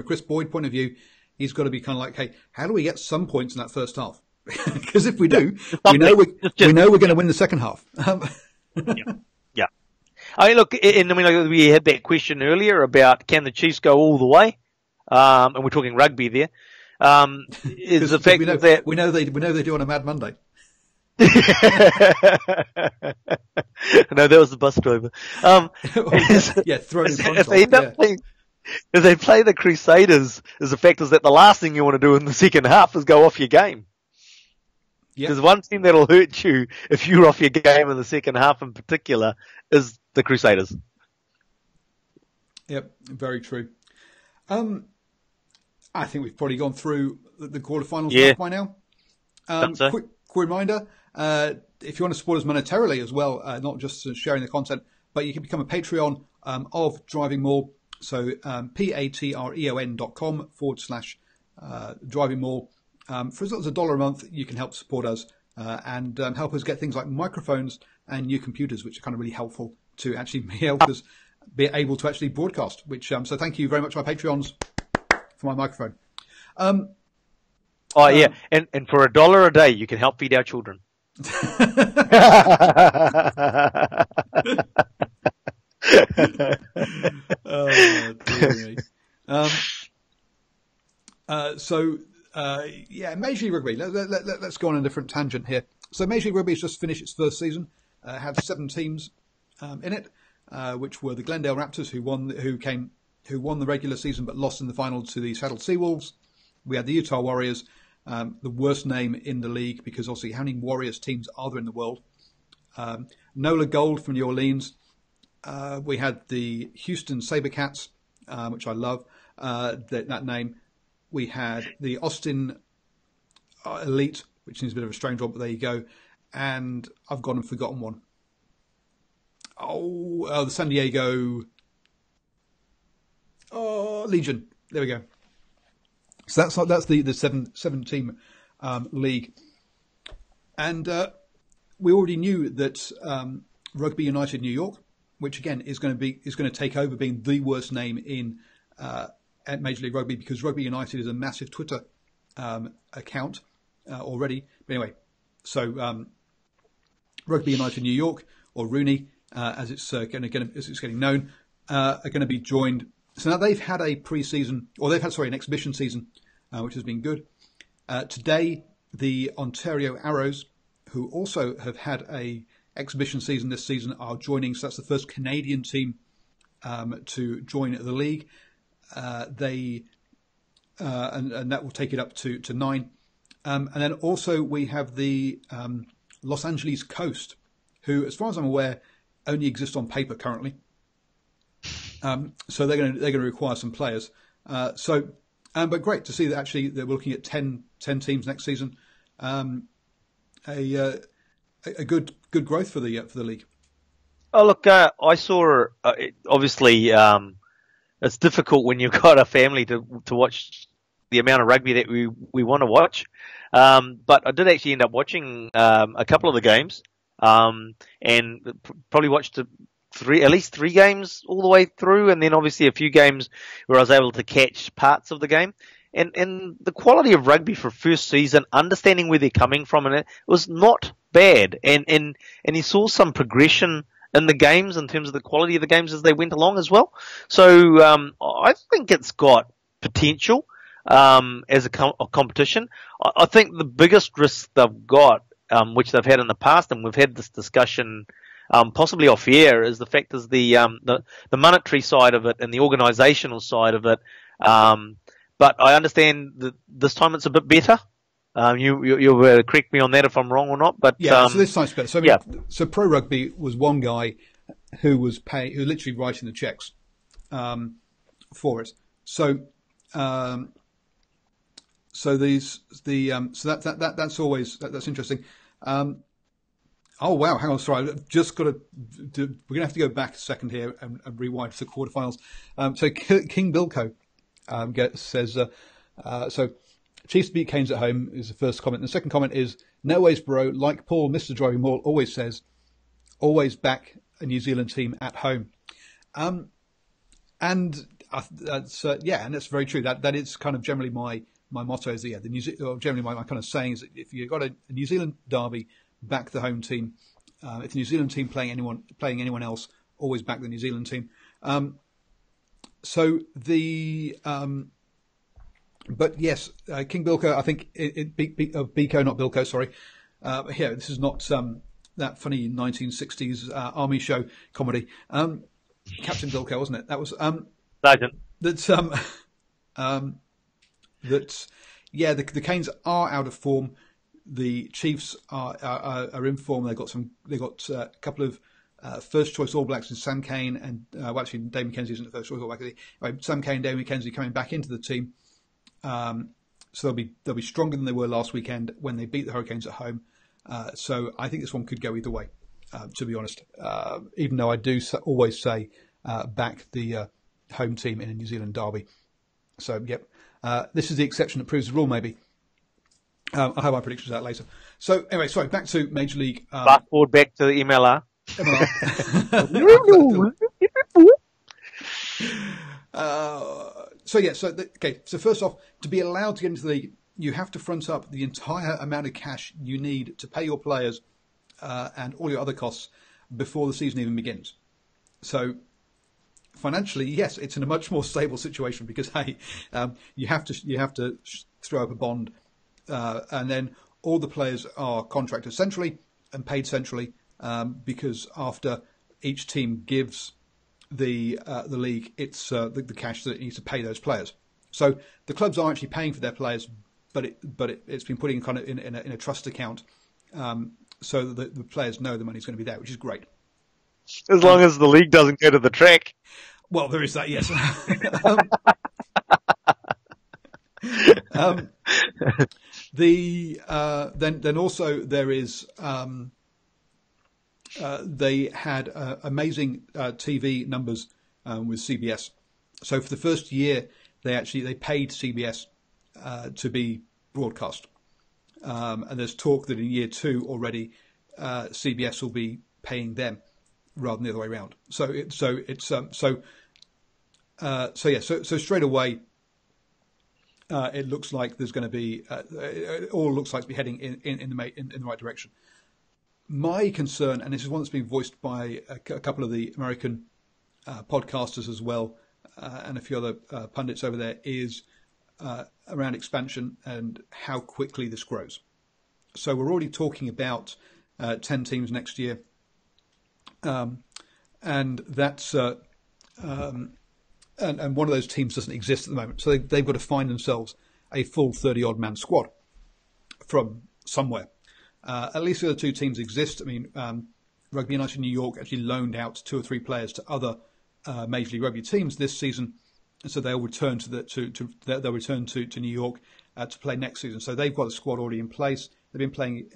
Chris Boyd point of view, he's got to be kind of like, hey, how do we get some points in that first half? Because if we do, we know we're going to win the second half. Yeah. I mean, look, we had that question earlier about can the Chiefs go all the way, and we're talking rugby there. Is the fact that we know they do on a Mad Monday. No, that was the bus driver. Thrown in front of. If they play the Crusaders, the fact is that the last thing you want to do in the second half is go off your game. Because one thing that'll hurt you if you're off your game in the second half in particular is the Crusaders. Yep, very true. I think we've probably gone through the quarterfinals stuff by now. Quick reminder, if you want to support us monetarily as well, not just sharing the content, but you can become a Patreon of Driving Maul. So patreon.com/Driving Maul. For as little as $1 a month, you can help support us and help us get things like microphones and new computers, which are kind of really helpful to actually be able to actually broadcast. So thank you very much, my Patreons, for my microphone. And for $1 a day, you can help feed our children. Oh, dear me. Major League Rugby. Let's go on a different tangent here. So Major League Rugby has just finished its first season. Had 7 teams in it. which were the Glendale Raptors, who won the regular season but lost in the final to the Seattle Seawolves. We had the Utah Warriors, the worst name in the league because obviously how many Warriors teams are there in the world? NOLA Gold from New Orleans. We had the Houston Sabercats, which I love, that name. We had the Austin Elite, which is a bit of a strange one, but there you go. And I've gone and forgotten one. The San Diego Legion. There we go. So that's the seven team league, and we already knew that Rugby United New York, which again is going to take over being the worst name in at Major League Rugby because Rugby United is a massive Twitter account already. But anyway, so Rugby United New York, or Rooney, as it's getting known, are going to be joined. So now they've had a pre-season, or they've had an exhibition season, which has been good. Today, the Ontario Arrows, who also have had a exhibition season this season, are joining. So that's the first Canadian team to join the league. And that will take it up to 9. And then also we have the Los Angeles Coast, who, as far as I'm aware, only exist on paper currently. So they're going to require some players. But great to see that actually they're looking at 10 teams next season. A good growth for the league. Oh look, I saw. Obviously, it's difficult when you've got a family to watch the amount of rugby that we want to watch. But I did actually end up watching a couple of the games, and probably watched at least three games all the way through, and then obviously a few games where I was able to catch parts of the game. And the quality of rugby for first season, understanding where they're coming from, and it was not bad. And you saw some progression in the games in terms of the quality of the games as they went along as well. So I think it's got potential as a competition. I think the biggest risk they've got, which they've had in the past, and we've had this discussion possibly off air, is the fact is the monetary side of it and the organisational side of it. But I understand that this time it's a bit better. You'll correct me on that if I'm wrong or not. But yeah, so this time's better. So so Pro Rugby was one guy who was who literally writing the checks for it. So that's always that's interesting. Oh wow, hang on, sorry, I've just got to. We're going to have to go back a second here and rewind to the quarterfinals. So King Bilko says, so Chiefs beat Canes at home is the first comment. And the second comment is, no ways, bro. Like Paul, Mr. DrivingMaul always says, always back a New Zealand team at home. And that's and that's very true. That is kind of generally my motto is generally my kind of saying is that if you've got a New Zealand derby, back the home team. If the New Zealand team playing anyone else, always back the New Zealand team. But yes, King Bilko, I think Biko, not Bilko, sorry. This is not that funny 1960s army show comedy. Captain Bilko, wasn't it? That was Sergeant. The Canes are out of form. The Chiefs are in form. They got a couple of first choice All Blacks in Sam Cane and actually Dave McKenzie isn't the first choice All Black. Sam Cane, Dave McKenzie coming back into the team, so they'll be stronger than they were last weekend when they beat the Hurricanes at home. So I think this one could go either way, to be honest. Even though I do always say back the home team in a New Zealand derby. So yep, this is the exception that proves the rule, maybe. I'll have my predictions out later. So anyway, sorry, back to Major League. Fast forward back to the MLR. So first off, to be allowed to get into the league, you have to front up the entire amount of cash you need to pay your players and all your other costs before the season even begins. So financially, yes, it's in a much more stable situation because you have to throw up a bond. And then all the players are contracted centrally and paid centrally because after each team gives the league the cash that it needs to pay those players. So the clubs are actually paying for their players, but it's been put in kind of in a trust account, so that the players know the money's going to be there, which is great. As long as the league doesn't go to the track. Well, there is that, yes. Then also there is they had amazing TV numbers with CBS. So for the first year, they paid CBS to be broadcast, and there's talk that in year 2 already CBS will be paying them rather than the other way around. So straight away. It looks like there's going to be. It all looks like to be heading in the right direction. My concern, and this is one that's been voiced by a couple of the American podcasters as well, and a few other pundits over there, is around expansion and how quickly this grows. So we're already talking about 10 teams next year, and that's. And one of those teams doesn't exist at the moment. So they've got to find themselves a full 30-odd man squad from somewhere. At least the other 2 teams exist. I mean, Rugby United New York actually loaned out 2 or 3 players to other Major League Rugby teams this season. And so they'll return they'll return to New York to play next season. So they've got a squad already in place. They've been playing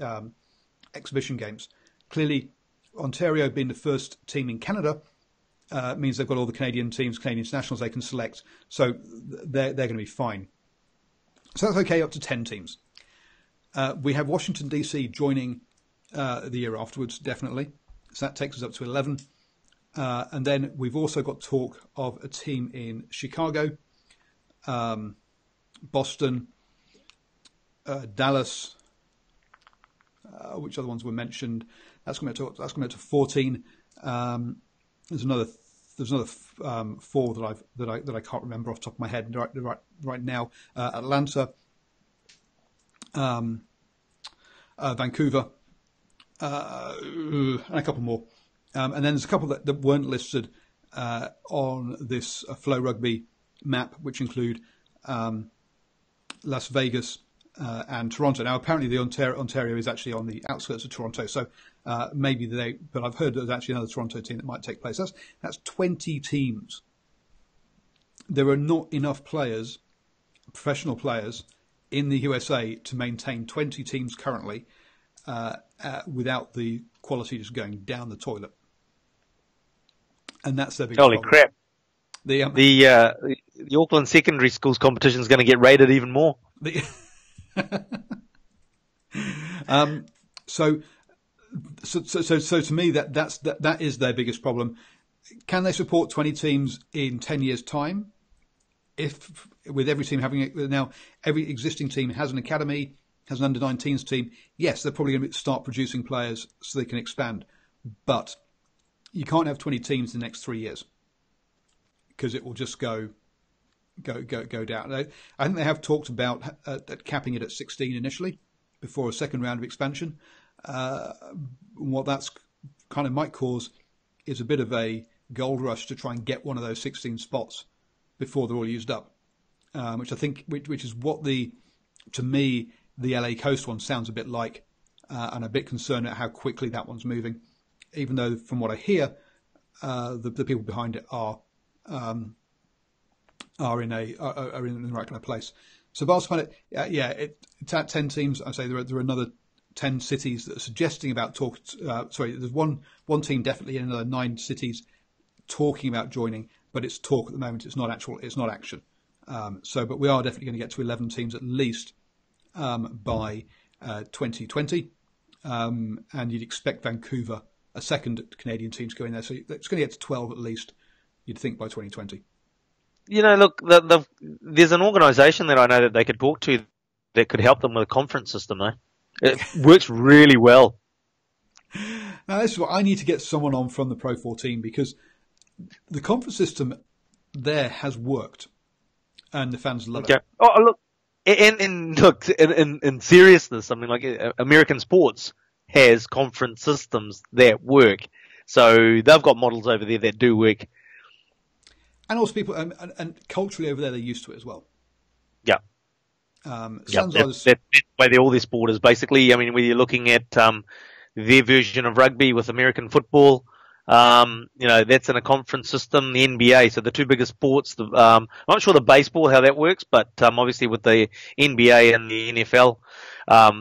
exhibition games. Clearly, Ontario being the first team in Canada, means they've got all the Canadian teams, Canadian internationals they can select. So they're going to be fine. So that's okay up to 10 teams. We have Washington, D.C. joining the year afterwards, definitely. So that takes us up to 11. And then we've also got talk of a team in Chicago, Boston, Dallas, which other ones were mentioned. That's going to 14. There's another 4 that I can't remember off the top of my head right now. Atlanta, Vancouver, and a couple more. And then there's a couple that weren't listed on this Flow Rugby map, which include Las Vegas and Toronto. Now, apparently, the Ontario is actually on the outskirts of Toronto, so maybe but I've heard there's actually another Toronto team that might take place. That's 20 teams. There are not enough players, professional players, in the USA to maintain 20 teams currently without the quality just going down the toilet. And that's their big Holy problem. Crap! The Auckland secondary schools competition is going to get rated even more. So to me that is their biggest problem. Can they support 20 teams in 10 years' time? If with every team having it now, every existing team has an academy, has an under-19s team. Yes, they're probably going to start producing players so they can expand, but you can't have 20 teams in the next 3 years because it will just go down. I think they have talked about capping it at 16 initially before a second round of expansion. What that's kind of might cause is a bit of a gold rush to try and get one of those 16 spots before they're all used up, which I think, which is what to me, the LA Coast one sounds a bit like, and a bit concerned at how quickly that one's moving, even though from what I hear, the people behind it are in the right kind of place. So Bar's found it, it's at 10 teams. I say there are another 10 cities that are suggesting about there's one team definitely in another 9 cities talking about joining, but it's talk at the moment. It's not action. But we are definitely going to get to 11 teams at least by 2020, and you'd expect Vancouver, a second Canadian team, to go in there. So it's going to get to 12 at least, you'd think, by 2020. Look, there's an organisation that I know that they could talk to that could help them with a conference system, though. It works really well. Now, this is what I need to get someone on from the Pro 14, because the conference system there has worked, and the fans love it. Oh, look, in seriousness, something like American sports has conference systems that work. So they've got models over there that do work. And also people, and culturally over there, they're used to it as well. Yeah. That's the way all this sport is basically. I mean, when you're looking at their version of rugby with American football, that's in a conference system, the NBA. So the two biggest sports, I'm not sure the baseball, how that works, but obviously with the NBA and the NFL,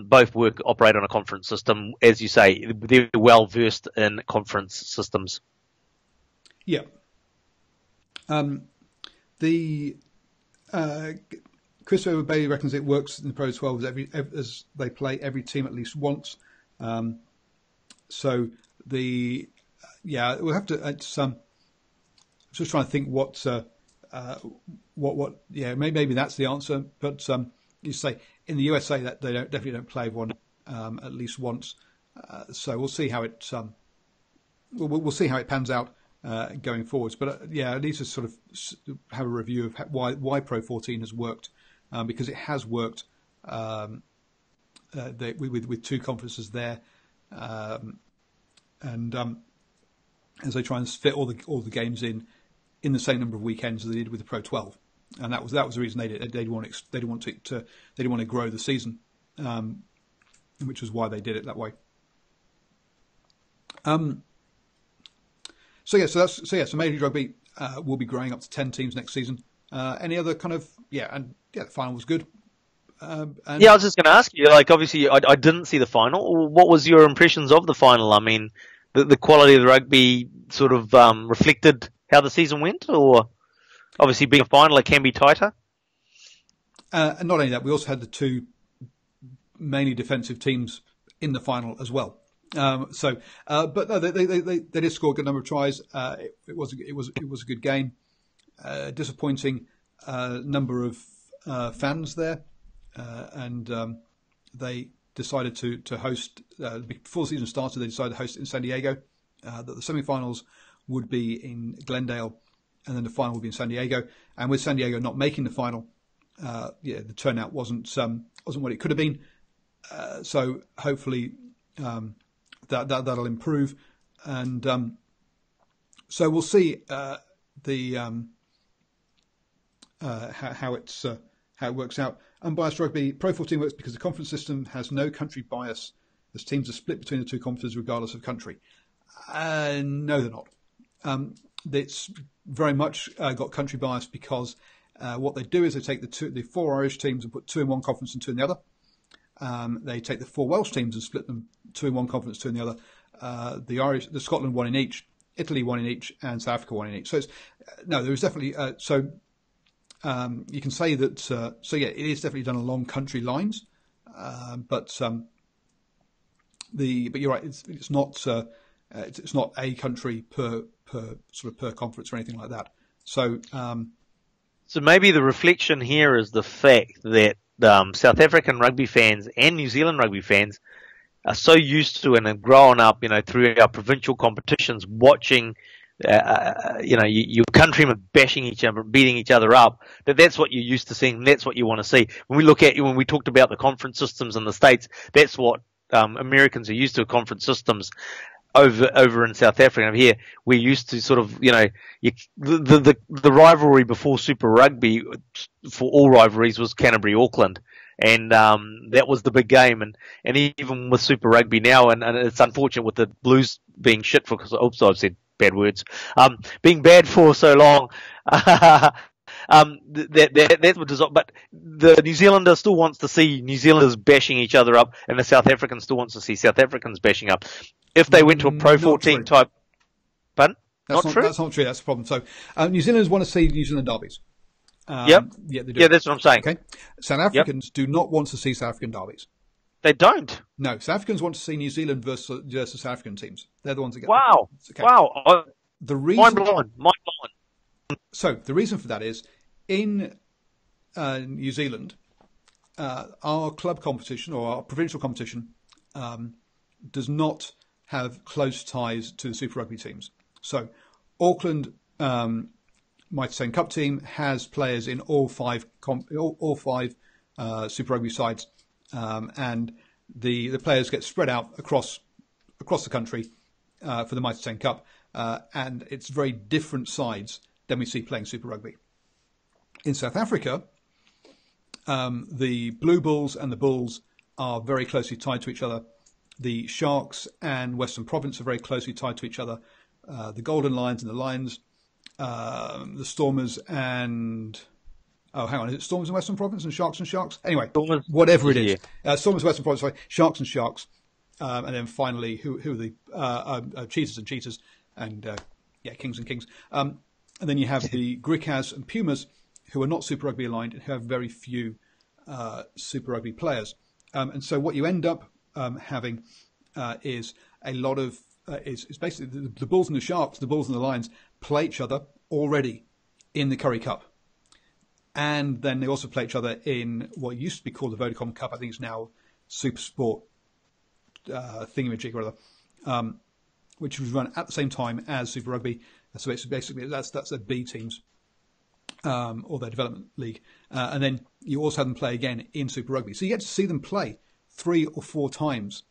both operate on a conference system. As you say, they're well versed in conference systems. Yeah. Christopher Bailey reckons it works in the Pro 12 as they play every team at least once. We'll have to. Just trying to think maybe that's the answer. But you say in the USA that they definitely don't play one at least once. So we'll see how it we'll see how it pans out going forwards. But I need to sort of have a review of why Pro 14 has worked. Because it has worked with two conferences there, and as they try and fit all the games in the same number of weekends as they did with the Pro 12, and that was the reason they did it. They didn't want to grow the season, which was why they did it that way. So Major League Rugby will be growing up to 10 teams next season. Any other kind of the final was good. I was just going to ask you. Like, obviously, I didn't see the final. What was your impressions of the final? I mean, the quality of the rugby sort of reflected how the season went, or obviously being a final, it can be tighter. And not only that, we also had the two mainly defensive teams in the final as well. But no, they did score a good number of tries. It was a good game. Disappointing number of fans there, and they decided to host before the season started. They decided to host it in San Diego. That the semi-finals would be in Glendale, and then the final would be in San Diego. And with San Diego not making the final, the turnout wasn't what it could have been. So hopefully that'll improve, and so we'll see how it works out. Unbiased rugby, Pro 14 works because the conference system has no country bias, as teams are split between the two conferences regardless of country. No, they're not. It's very much got country bias because what they do is they take the four Irish teams and put two in one conference and two in the other. They take the four Welsh teams and split them, two in one conference, two in the other. The Scotland one in each, Italy one in each, and South Africa one in each. So there is definitely you can say that. It is definitely done along country lines, but you're right. It's not a country per conference or anything like that. So maybe the reflection here is the fact that South African rugby fans and New Zealand rugby fans are so used to and have grown up, through our provincial competitions, watching, your countrymen bashing each other, beating each other up. That's what you're used to seeing. That's what you want to see. When we talked about the conference systems in the States, that's what Americans are used to, conference systems. Over in South Africa, over here, we're used to sort of, the rivalry before Super Rugby, for all rivalries, was Canterbury-Auckland. And that was the big game. And even with Super Rugby now, and it's unfortunate with the Blues being shit for, I've said bad words, being bad for so long. That's what does, but the New Zealander still wants to see New Zealanders bashing each other up, and the South African still wants to see South Africans bashing up. If they went to a Pro 14 type, pardon? Not true. That's not true. That's the problem. So New Zealanders want to see New Zealand derbies. Yep. Yeah, they do. Yeah, that's what I'm saying. Okay. South Africans do not want to see South African derbies. They don't. No, South Africans want to see New Zealand versus South African teams. They're the ones that get. Wow. Okay. Wow. The reason. Mind blowing. So the reason for that is in New Zealand, our club competition or our provincial competition does not have close ties to the Super Rugby teams. So Auckland Mighty 10 Cup team has players in all five Super Rugby sides, and the players get spread out across the country for the Mighty 10 Cup, and it's very different sides than we see playing Super Rugby. In South Africa, the Blue Bulls and the Bulls are very closely tied to each other. The Sharks and Western Province are very closely tied to each other. The Golden Lions and the Lions, the Stormers and... Oh, hang on. Is it Stormers and Western Province and Sharks and Sharks? Anyway, Stormers, whatever it is. Stormers, Western Province, sorry, Sharks and Sharks. And then finally, who are the Cheetahs and Cheetahs and, Kings and Kings. And then you have the Griquas and Pumas, who are not Super Rugby aligned and who have very few Super Rugby players. And so what you end up having is a lot of... is basically the Bulls and the Sharks, the Bulls and the Lions play each other already in the Currie Cup. And then they also play each other in what used to be called the Vodacom Cup. I think it's now Super Sport thingamajig or other, which was run at the same time as Super Rugby. So it's basically that's their B teams or their development league. And then you also have them play again in Super Rugby. So you get to see them play 3 or 4 times.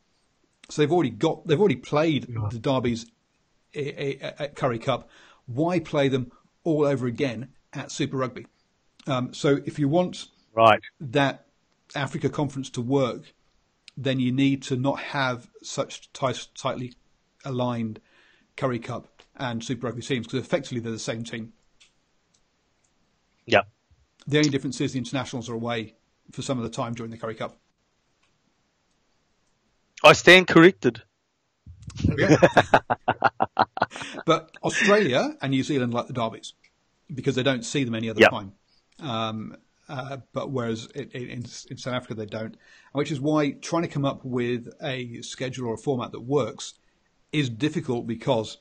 So they've already played the derbies at Currie Cup. Why play them all over again at Super Rugby? So if you want that Africa conference to work, then you need to not have such tightly aligned Currie Cup and Super Rugby teams, because effectively they're the same team. Yeah. The only difference is the internationals are away for some of the time during the Currie Cup. I stand corrected. Yeah. But Australia and New Zealand like the derbies because they don't see them any other time. But whereas in South Africa they don't, which is why trying to come up with a schedule or a format that works is difficult, because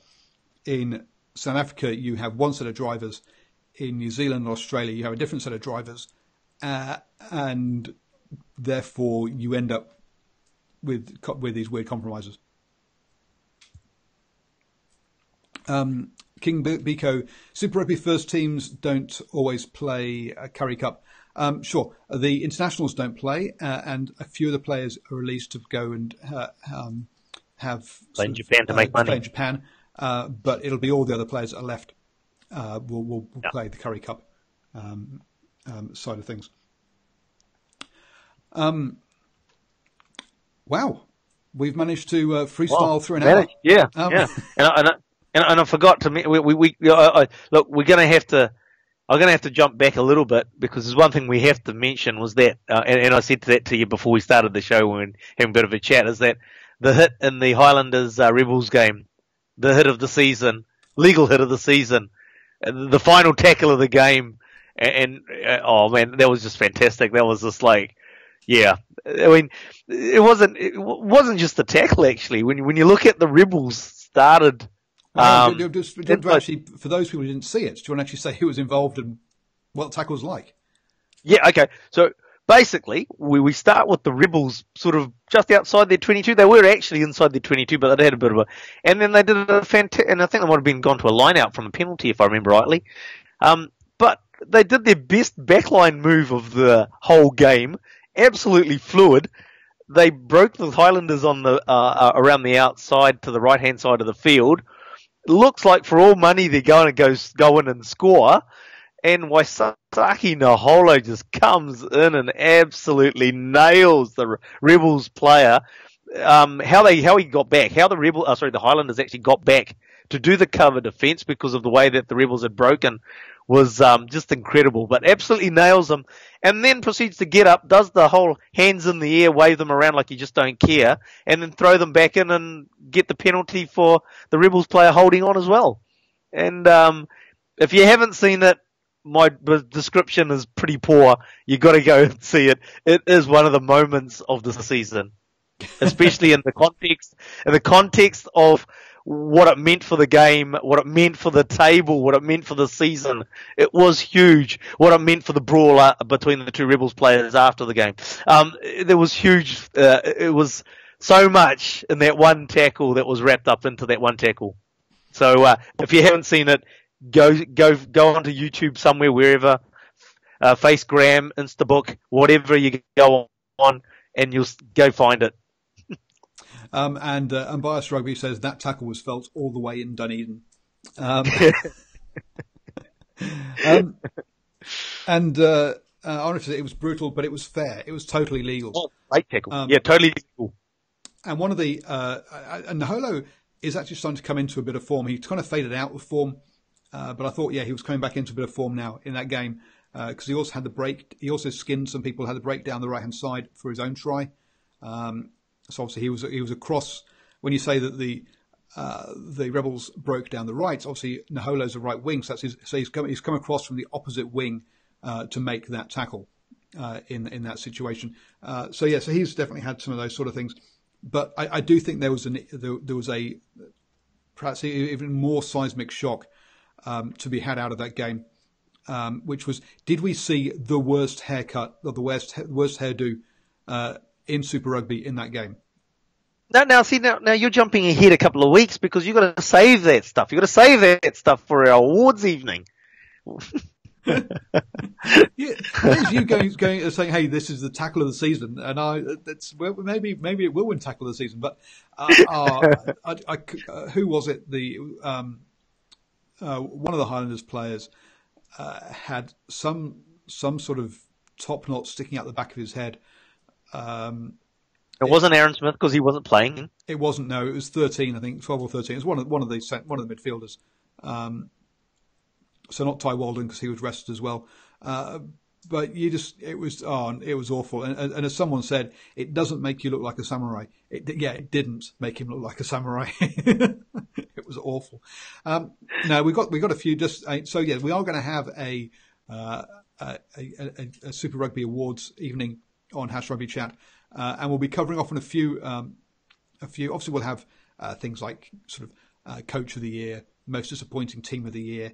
in South Africa you have one set of drivers, in New Zealand and Australia you have a different set of drivers, and therefore you end up with these weird compromises. King Biko, Super Rugby first teams don't always play Currie Cup. Sure, the internationals don't play, and a few of the players are released to go and have play in Japan to make money. Play in Japan, but it'll be all the other players that are left will play the Currie Cup side of things. Wow, we've managed to freestyle through an hour. Yeah, And I forgot to look. We're going to have to. I'm going to have to jump back a little bit, because there's one thing we have to mention was that, and I said that to you before we started the show when we were having a bit of a chat, is that the hit in the Highlanders Rebels game, the hit of the season, legal hit of the season, the final tackle of the game, and oh man, that was just fantastic. That was just like, yeah. I mean, it wasn't just the tackle actually. When you look at the Rebels started. Actually, for those people who didn't see it, do you want to actually say who was involved and what the tackle was like? Yeah, okay. So basically, we start with the Rebels sort of just outside their 22. They were actually inside their 22, but they had a bit of a... And then they did a fantastic... And I think they might have been gone to a line-out from a penalty, if I remember rightly. But they did their best backline move of the whole game. Absolutely fluid. They broke the Highlanders on the around the outside to the right-hand side of the field. It looks like for all money they're going to go in and score, and Waisaki Naholo just comes in and absolutely nails the Rebels player. How he got back, the Highlanders actually got back to do the cover defence because of the way that the Rebels had broken was just incredible, but absolutely nails them, and then proceeds to get up, does the whole hands in the air, wave them around like you just don't care, and then throw them back in and get the penalty for the Rebels player holding on as well. And if you haven't seen it, my description is pretty poor. You got to go and see it. It is one of the moments of the season, especially in the context of what it meant for the game, what it meant for the table, what it meant for the season. It was huge. What it meant for the brawl between the two Rebels players after the game. There was huge. It was so much in that one tackle that was wrapped up into that one tackle. So if you haven't seen it, go onto YouTube somewhere, wherever, Facegram, Instabook, whatever you go on, and you'll go find it. And Unbiased Rugby says that tackle was felt all the way in Dunedin. And honestly, it was brutal, but it was fair. It was totally legal. Oh, great tackle. Yeah, totally legal. And one of the and Naholo is actually starting to come into a bit of form. He kind of faded out of form, but I thought, he was coming back into a bit of form now in that game because he also had the break. He also skinned some people, had the break down the right hand side for his own try. So obviously he was across. When you say that the Rebels broke down the right, obviously Naholo's a right wing, so he's come across from the opposite wing to make that tackle in that situation. So he's definitely had some of those sort of things. But I do think there was a perhaps even more seismic shock to be had out of that game, which was, did we see the worst haircut or the worst hairdo in Super Rugby in that game? Now you're jumping ahead a couple of weeks because you've got to save that stuff. You've got to save that stuff for our awards evening. Yeah, there's you going and saying, "Hey, this is the tackle of the season," and maybe it will win tackle of the season. But who was it? The one of the Highlanders players had some sort of top knot sticking out the back of his head. It wasn't Aaron Smith because he wasn't playing. It wasn't. No, it was 13. I think 12 or 13. It was one of the midfielders. So not Ty Walden because he was rested as well. But it was awful. And as someone said, it doesn't make you look like a samurai. It didn't make him look like a samurai. It was awful. No, we got a few. We are going to have a Super Rugby Awards evening on #Rugby Chat, and we'll be covering off on a few. Obviously, we'll have things like sort of Coach of the Year, Most Disappointing Team of the Year.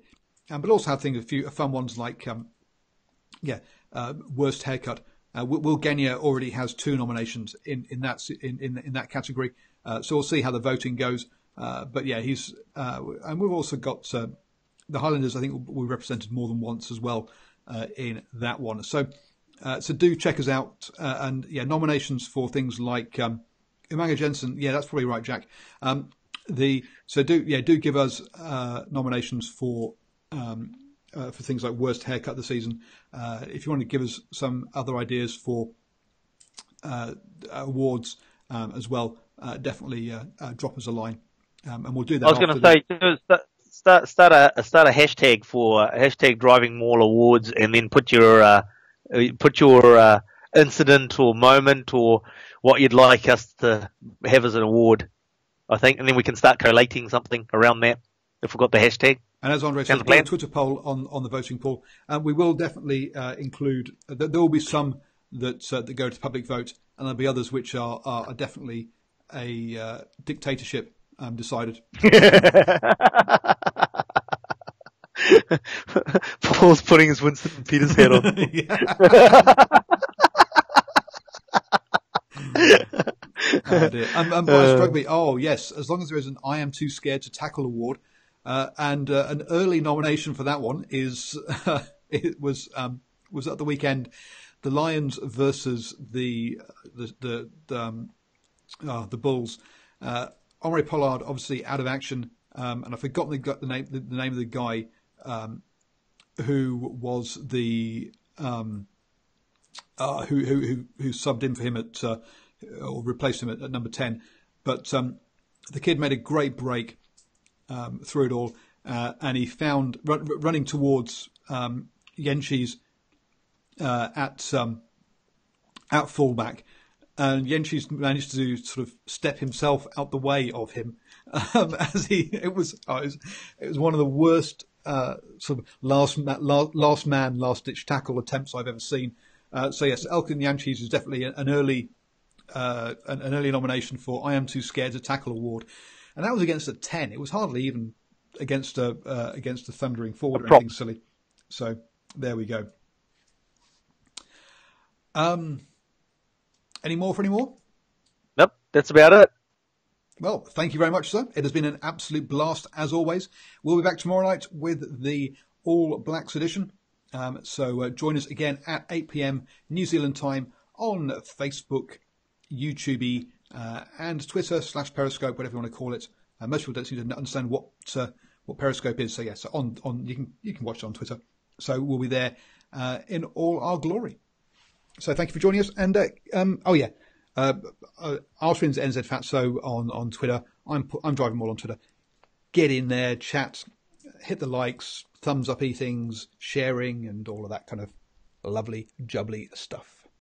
But also have a few fun ones like, worst haircut. Will Genia already has 2 nominations in that category. So we'll see how the voting goes. But he's, and we've also got, the Highlanders, I think, will be represented more than once as well, in that one. So do check us out. And nominations for things like, Imanga Jensen. Yeah, that's probably right, Jack. Do give us, nominations for things like worst haircut of the season. If you want to give us some other ideas for awards as well, definitely drop us a line, and we'll do that. I was going to say, start a hashtag for #DrivingMaul Awards, and then put your incident or moment or what you'd like us to have as an award, I think, and then we can start collating something around that if we've got the hashtag. And as Andre says, a Twitter poll on the voting poll. We will definitely include. There will be some that go to public vote, and there'll be others which are definitely a dictatorship decided. Paul's putting his Winston Peters hat on. Oh dear. And Bryce Rugby. Oh yes, as long as there is an "I am too scared to tackle" award. And an early nomination for that one is it was at the weekend, the Lions versus the Bulls. Omri Pollard obviously out of action, and I've forgotten the name of the guy who was the who subbed in for him at or replaced him at number 10. But the kid made a great break. Through it all, and he found running towards Yenchi's at fullback, and Yenchi's managed to sort of step himself out the way of him it was one of the worst sort of last ditch tackle attempts I've ever seen. So yes, Elkin Yenchi's is definitely an early nomination for "I am too scared to tackle" award. And that was against a 10. It was hardly even against a thundering forward or anything silly. So there we go. Any more? Nope, that's about it. Well, thank you very much, sir. It has been an absolute blast as always. We'll be back tomorrow night with the All Blacks edition. So join us again at 8 p.m. New Zealand time on Facebook, YouTube, and Twitter /Periscope, whatever you want to call it. Most people don't seem to understand what what Periscope is. So yeah, so on you can watch it on Twitter. So we'll be there in all our glory. So thank you for joining us. And Arthur's NZ Fatso on Twitter. I'm DrivingMaul on Twitter. Get in there, chat, hit the likes, thumbs up, things, sharing, and all of that kind of lovely jubbly stuff.